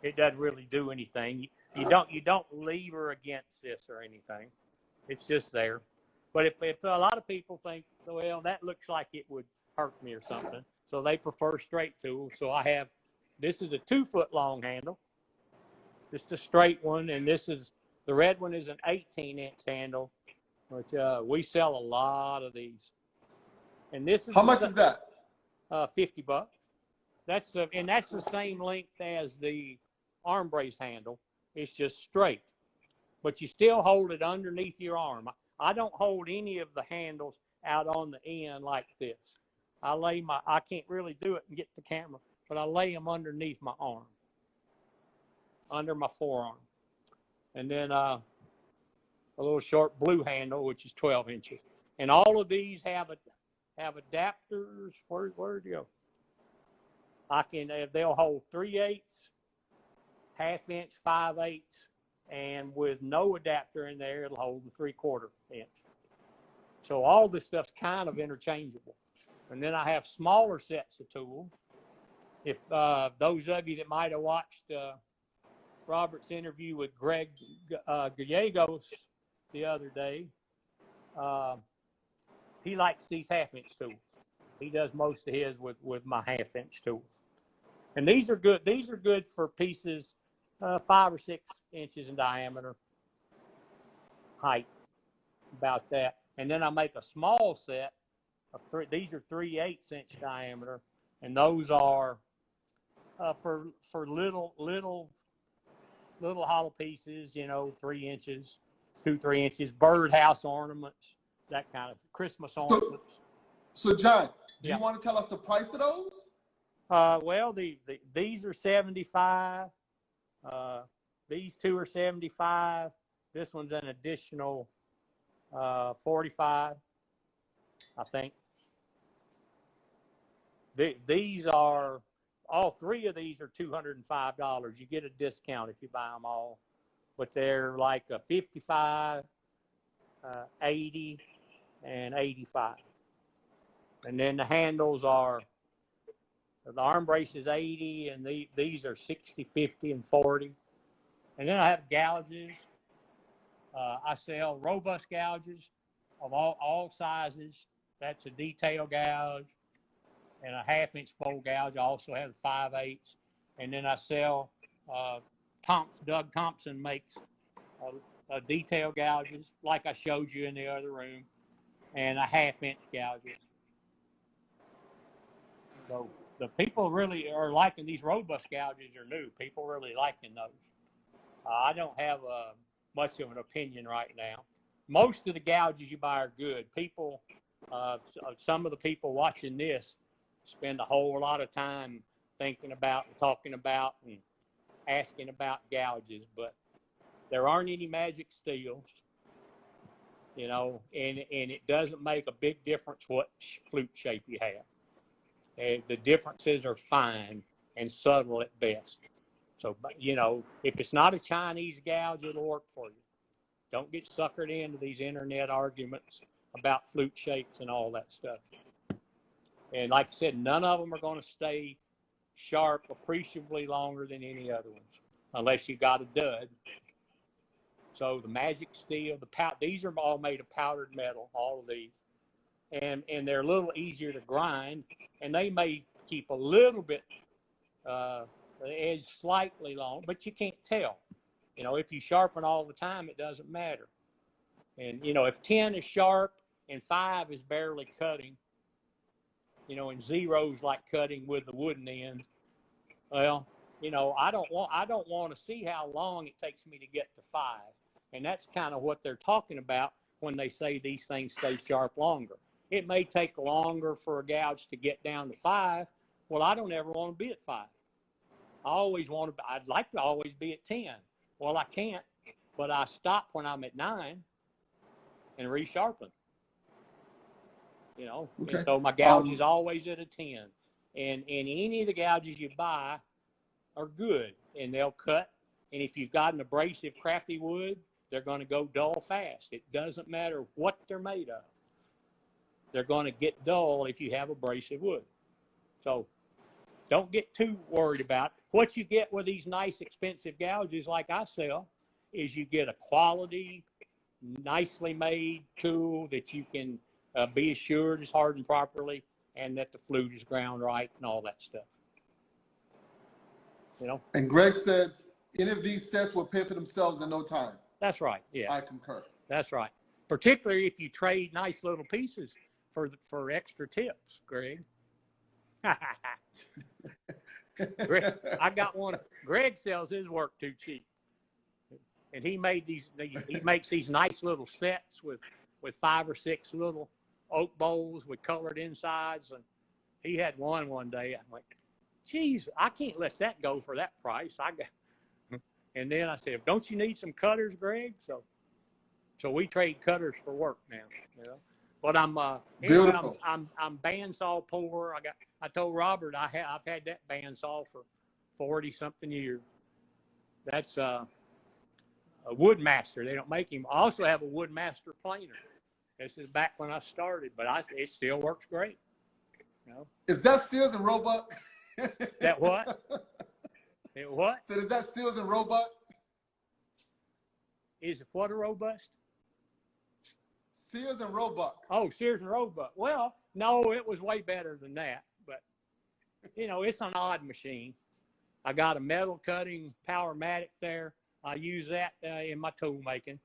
It doesn't really do anything. You don't lever against this or anything. It's just there. But if a lot of people think, well, that looks like it would hurt me or something, so they prefer straight tools. So this is a 2-foot long handle. This is the straight one, and the red one is an 18-inch handle, which we sell a lot of these. And this is how much is that? $50. That's the same length as the arm brace handle. It's just straight, but you still hold it underneath your arm. I don't hold any of the handles out on the end like this. I can't really do it and get the camera, but I lay them underneath my arm, under my forearm. And then a little short blue handle, which is 12 inches. And all of these have adapters. Where do you go? They'll hold 3/8, 1/2 inch, 5/8, and with no adapter in there, it'll hold the 3/4 inch. So all this stuff's kind of interchangeable. And then I have smaller sets of tools. If those of you that might have watched Robert's interview with Greg Gallegos the other day, he likes these 1/2 inch tools. He does most of his with my 1/2 inch tools. And these are good. These are good for pieces 5 or 6 inches in diameter, height, about that. And then I make a small set of these are 3/8 inch diameter, and those are for little hollow pieces, 3 inches, 2-3 inches, birdhouse ornaments, that kind of Christmas ornaments. So John, do you want to tell us the price of those? Well, these are $75. These two are $75. This one's an additional $45, I think. These are all three of these are $205. You get a discount if you buy them all, but they're like a $55, $80, and $85. And then the handles are, the arm brace is $80, and these are $60, $50, and $40. And then I have gouges. I sell robust gouges of all sizes. That's a detail gouge and a 1/2 inch bowl gouge. I also have 5/8. And then I sell Doug Thompson makes detail gouges, like I showed you in the other room, and a 1/2 inch gouges. So the people really are liking these robust gouges. Are new. People really liking those. I don't have much of an opinion right now. most of the gouges you buy are good. People, some of the people watching this spend a whole lot of time thinking about and talking about and asking about gouges, but there aren't any magic steels, you know, and it doesn't make a big difference what flute shape you have. And the differences are fine and subtle at best. So, you know, if it's not a Chinese gouge, it'll work for you. Don't get suckered into these internet arguments about flute shapes and all that stuff. And like I said, none of them are going to stay sharp appreciably longer than any other ones, unless you got a dud. So the magic steel, these are all made of powdered metal, all of these. And they're a little easier to grind, and they may keep a little bit, the edge slightly long, but you can't tell. You know, if you sharpen all the time, it doesn't matter. And, you know, if 10 is sharp and 5 is barely cutting, you know, and 0 is like cutting with the wooden end, well, you know, I don't want to see how long it takes me to get to 5. And that's kind of what they're talking about when they say these things stay sharp longer. It may take longer for a gouge to get down to 5. Well, I don't ever want to be at 5. I'd like to always be at 10. Well, I can't, but I stop when I'm at 9 and resharpen. You know, okay. And so my gouge is always at a 10. And any of the gouges you buy are good, and they'll cut. And if you've got an abrasive, crappy wood, they're going to go dull fast. It doesn't matter what they're made of. They're going to get dull if you have abrasive wood. So don't get too worried about it. What you get with these nice, expensive gouges like I sell is you get a quality, nicely made tool that you can be assured is hardened properly and that the flute is ground right and all that stuff. You know? And Greg says, any of these sets will pay for themselves in no time. That's right, yeah. I concur. That's right. Particularly if you trade nice little pieces for extra tips, Greg. Greg, I got one. Greg sells his work too cheap, and he makes these nice little sets with 5 or 6 little oak bowls with colored insides, and he had one day. I'm like, geez, I can't let that go for that price. And then I said, don't you need some cutters, Greg? So we trade cutters for work now, you know. But I'm bandsaw poor. I told Robert I've had that bandsaw for 40-something years. That's a Woodmaster. They don't make him. I also have a Woodmaster planer. This is back when I started, but it still works great. You know? Is that Sears and Roebuck? That what? It what? So is that Sears and Roebuck? Is it what a robust? Sears and Roebuck. Oh, Sears and Roebuck. Well, no, it was way better than that. But, you know, it's an odd machine. I got a metal cutting Powermatic there. I use that in my tool making.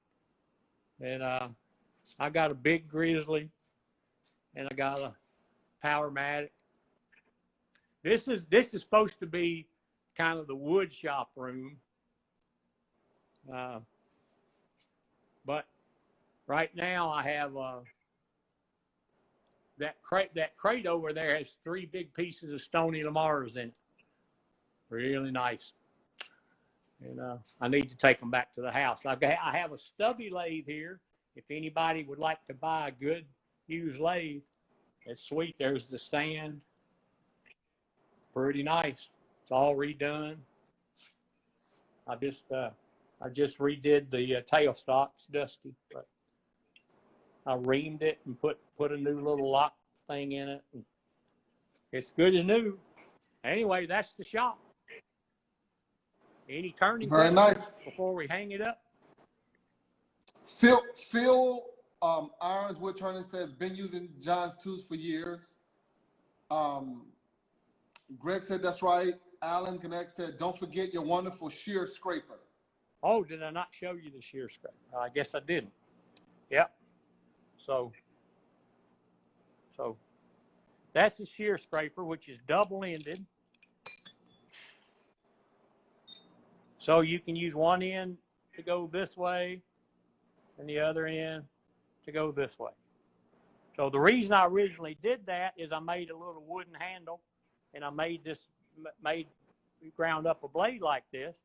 And I got a big Grizzly, and I got a Powermatic. This is supposed to be kind of the wood shop room. But right now I have that crate over there has 3 big pieces of Stony Lamars in it. Really nice. And I need to take them back to the house. I have a stubby lathe here. If anybody would like to buy a good used lathe, it's sweet. There's the stand. It's pretty nice. It's all redone. I just redid the tailstock. It's dusty, but I reamed it and put a new little lock thing in it. And it's good as new. Anyway, that's the shop. Any turning Very nice. Before we hang it up? Phil Irons Wood Turning says, been using John's tools for years. Greg said, that's right. Alan Connect said, don't forget your wonderful Shear Scraper. Oh, did I not show you the Shear Scraper? I guess I didn't. Yep. So that's the Shear Scraper, which is double-ended. So you can use one end to go this way, and the other end to go this way. So the reason I originally did that is I made a little wooden handle, and I ground up a blade like this,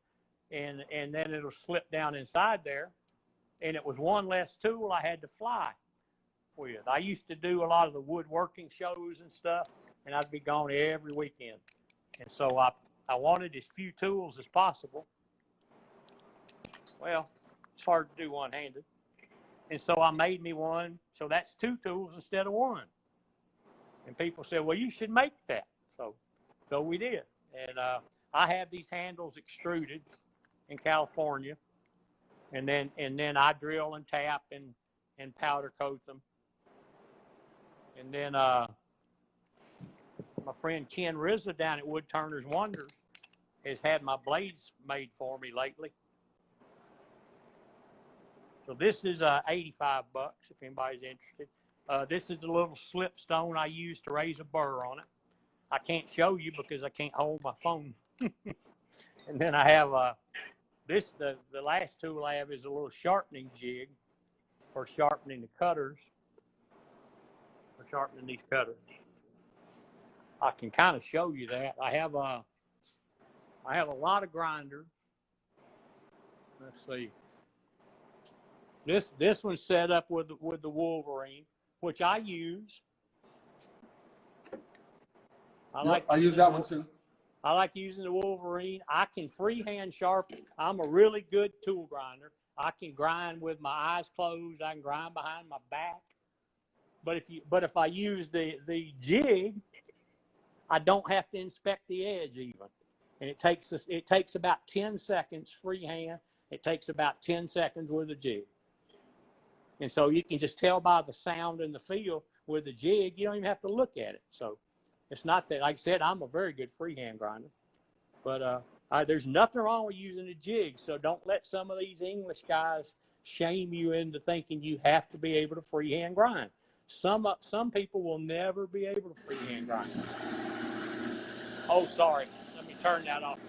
and then it'll slip down inside there, and it was one less tool I had to fly with. I used to do a lot of the woodworking shows and stuff, and I'd be gone every weekend, and so I wanted as few tools as possible. Well, it's hard to do one-handed. And so I made me one. So that's 2 tools instead of 1. And people said, well, you should make that. So we did. And I have these handles extruded in California. And then I drill and tap and powder coat them. And then my friend Ken Rizza down at Wood Turner's Wonders has had my blades made for me lately. So this is $85 if anybody's interested. This is a little slipstone I use to raise a burr on it. I can't show you because I can't hold my phone. And then I have the last tool I have is a little sharpening jig for sharpening the cutters. For sharpening these cutters. I can kind of show you that. I have a lot of grinders. Let's see. This one's set up with the Wolverine, which I use. I use that one too. I like using the Wolverine. I can freehand sharpen. I'm a really good tool grinder. I can grind with my eyes closed. I can grind behind my back. But if I use the jig, I don't have to inspect the edge even. And it takes about 10 seconds freehand. It takes about 10 seconds with a jig. And so you can just tell by the sound and the feel with the jig. You don't even have to look at it. So it's not that, like I said, I'm a very good freehand grinder. But there's nothing wrong with using a jig. So don't let some of these English guys shame you into thinking you have to be able to freehand grind. Some people will never be able to freehand grind. Oh, sorry. Let me turn that off.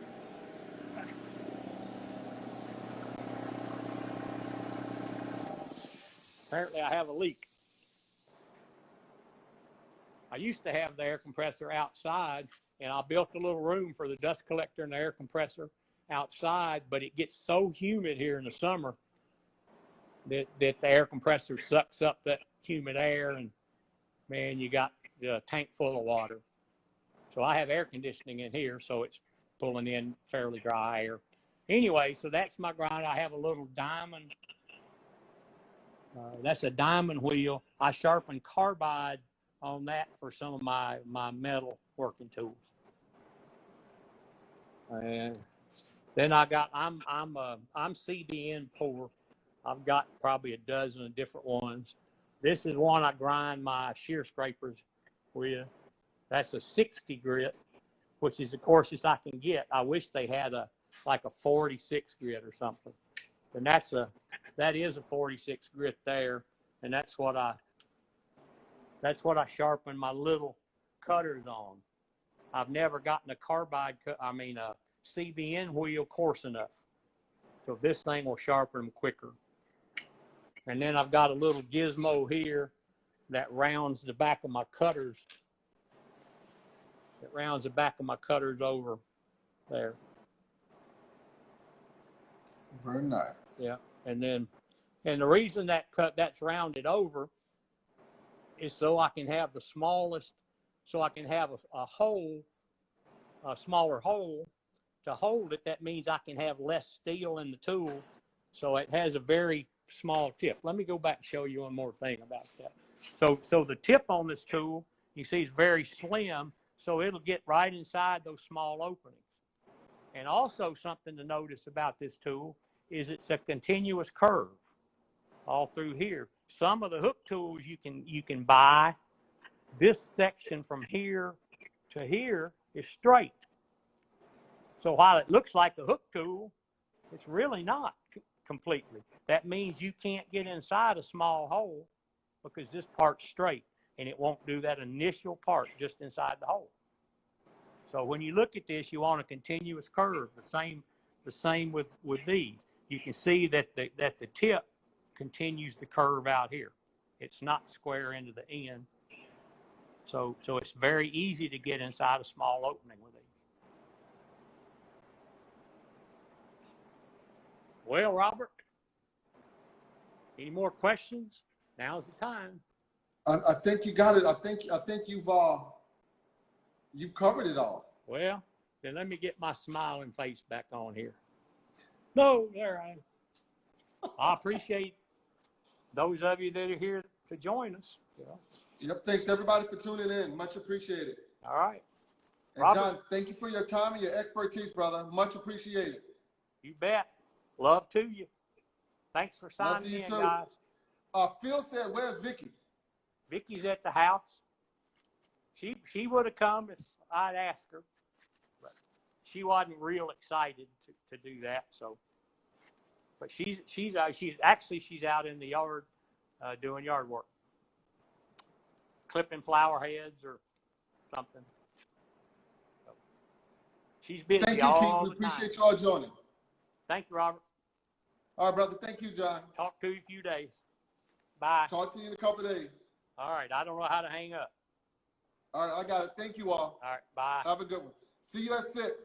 Apparently I have a leak. I used to have the air compressor outside, and I built a little room for the dust collector and the air compressor outside, but it gets so humid here in the summer that the air compressor sucks up that humid air, and man, you got a tank full of water. So I have air conditioning in here, so it's pulling in fairly dry air. Anyway, so that's my grind. I have a little diamond. That's a diamond wheel. I sharpen carbide on that for some of my metal working tools. And then I'm CBN poor. I've got probably a dozen of different ones. This is one I grind my shear scrapers with. That's a 60 grit, which is the coarsest I can get. I wish they had like a 46 grit or something. And that is a 46 grit there, and that's what I sharpen my little cutters on. I've never gotten a CBN wheel coarse enough. So this thing will sharpen them quicker. And then I've got a little gizmo here that rounds the back of my cutters. It rounds the back of my cutters over there. Very nice. Yeah. And the reason that's rounded over is so I can have the smallest, so I can have a smaller hole to hold it. That means I can have less steel in the tool. So it has a very small tip. Let me go back and show you one more thing about that. So the tip on this tool, you see, is very slim, so it'll get right inside those small openings. And also something to notice about this tool is it's a continuous curve all through here. Some of the hook tools you can buy, this section from here to here is straight. So while it looks like a hook tool, it's really not completely. That means you can't get inside a small hole because this part's straight, and it won't do that initial part just inside the hole. So when you look at this, you want a continuous curve. The same with these. You can see that the tip continues the curve out here. It's not square into the end. So it's very easy to get inside a small opening with these. Well, Robert, any more questions? Now's the time. I think you got it. I think you've covered it all. Well, then let me get my smiling face back on here. No, there I am. I appreciate those of you that are here to join us. Yep. Thanks everybody for tuning in. Much appreciated. All right. And Robert, John, thank you for your time and your expertise, brother. Much appreciated. you bet. Love to you. Thanks for Love to signing you in, too. guys. Phil said, "Where's Vicky?" Vicky's at the house. She would have come if I'd asked her, but she wasn't real excited to do that. So, but she's out in the yard doing yard work, clipping flower heads or something. So, she's busy. Thank you, Keith. We appreciate you all joining. Thank you, Robert. All right, brother. Thank you, John. Talk to you in a few days. Bye. Talk to you in a couple of days. All right. I don't know how to hang up. All right, I got it. Thank you all. All right. Bye. Have a good one. See you at 6.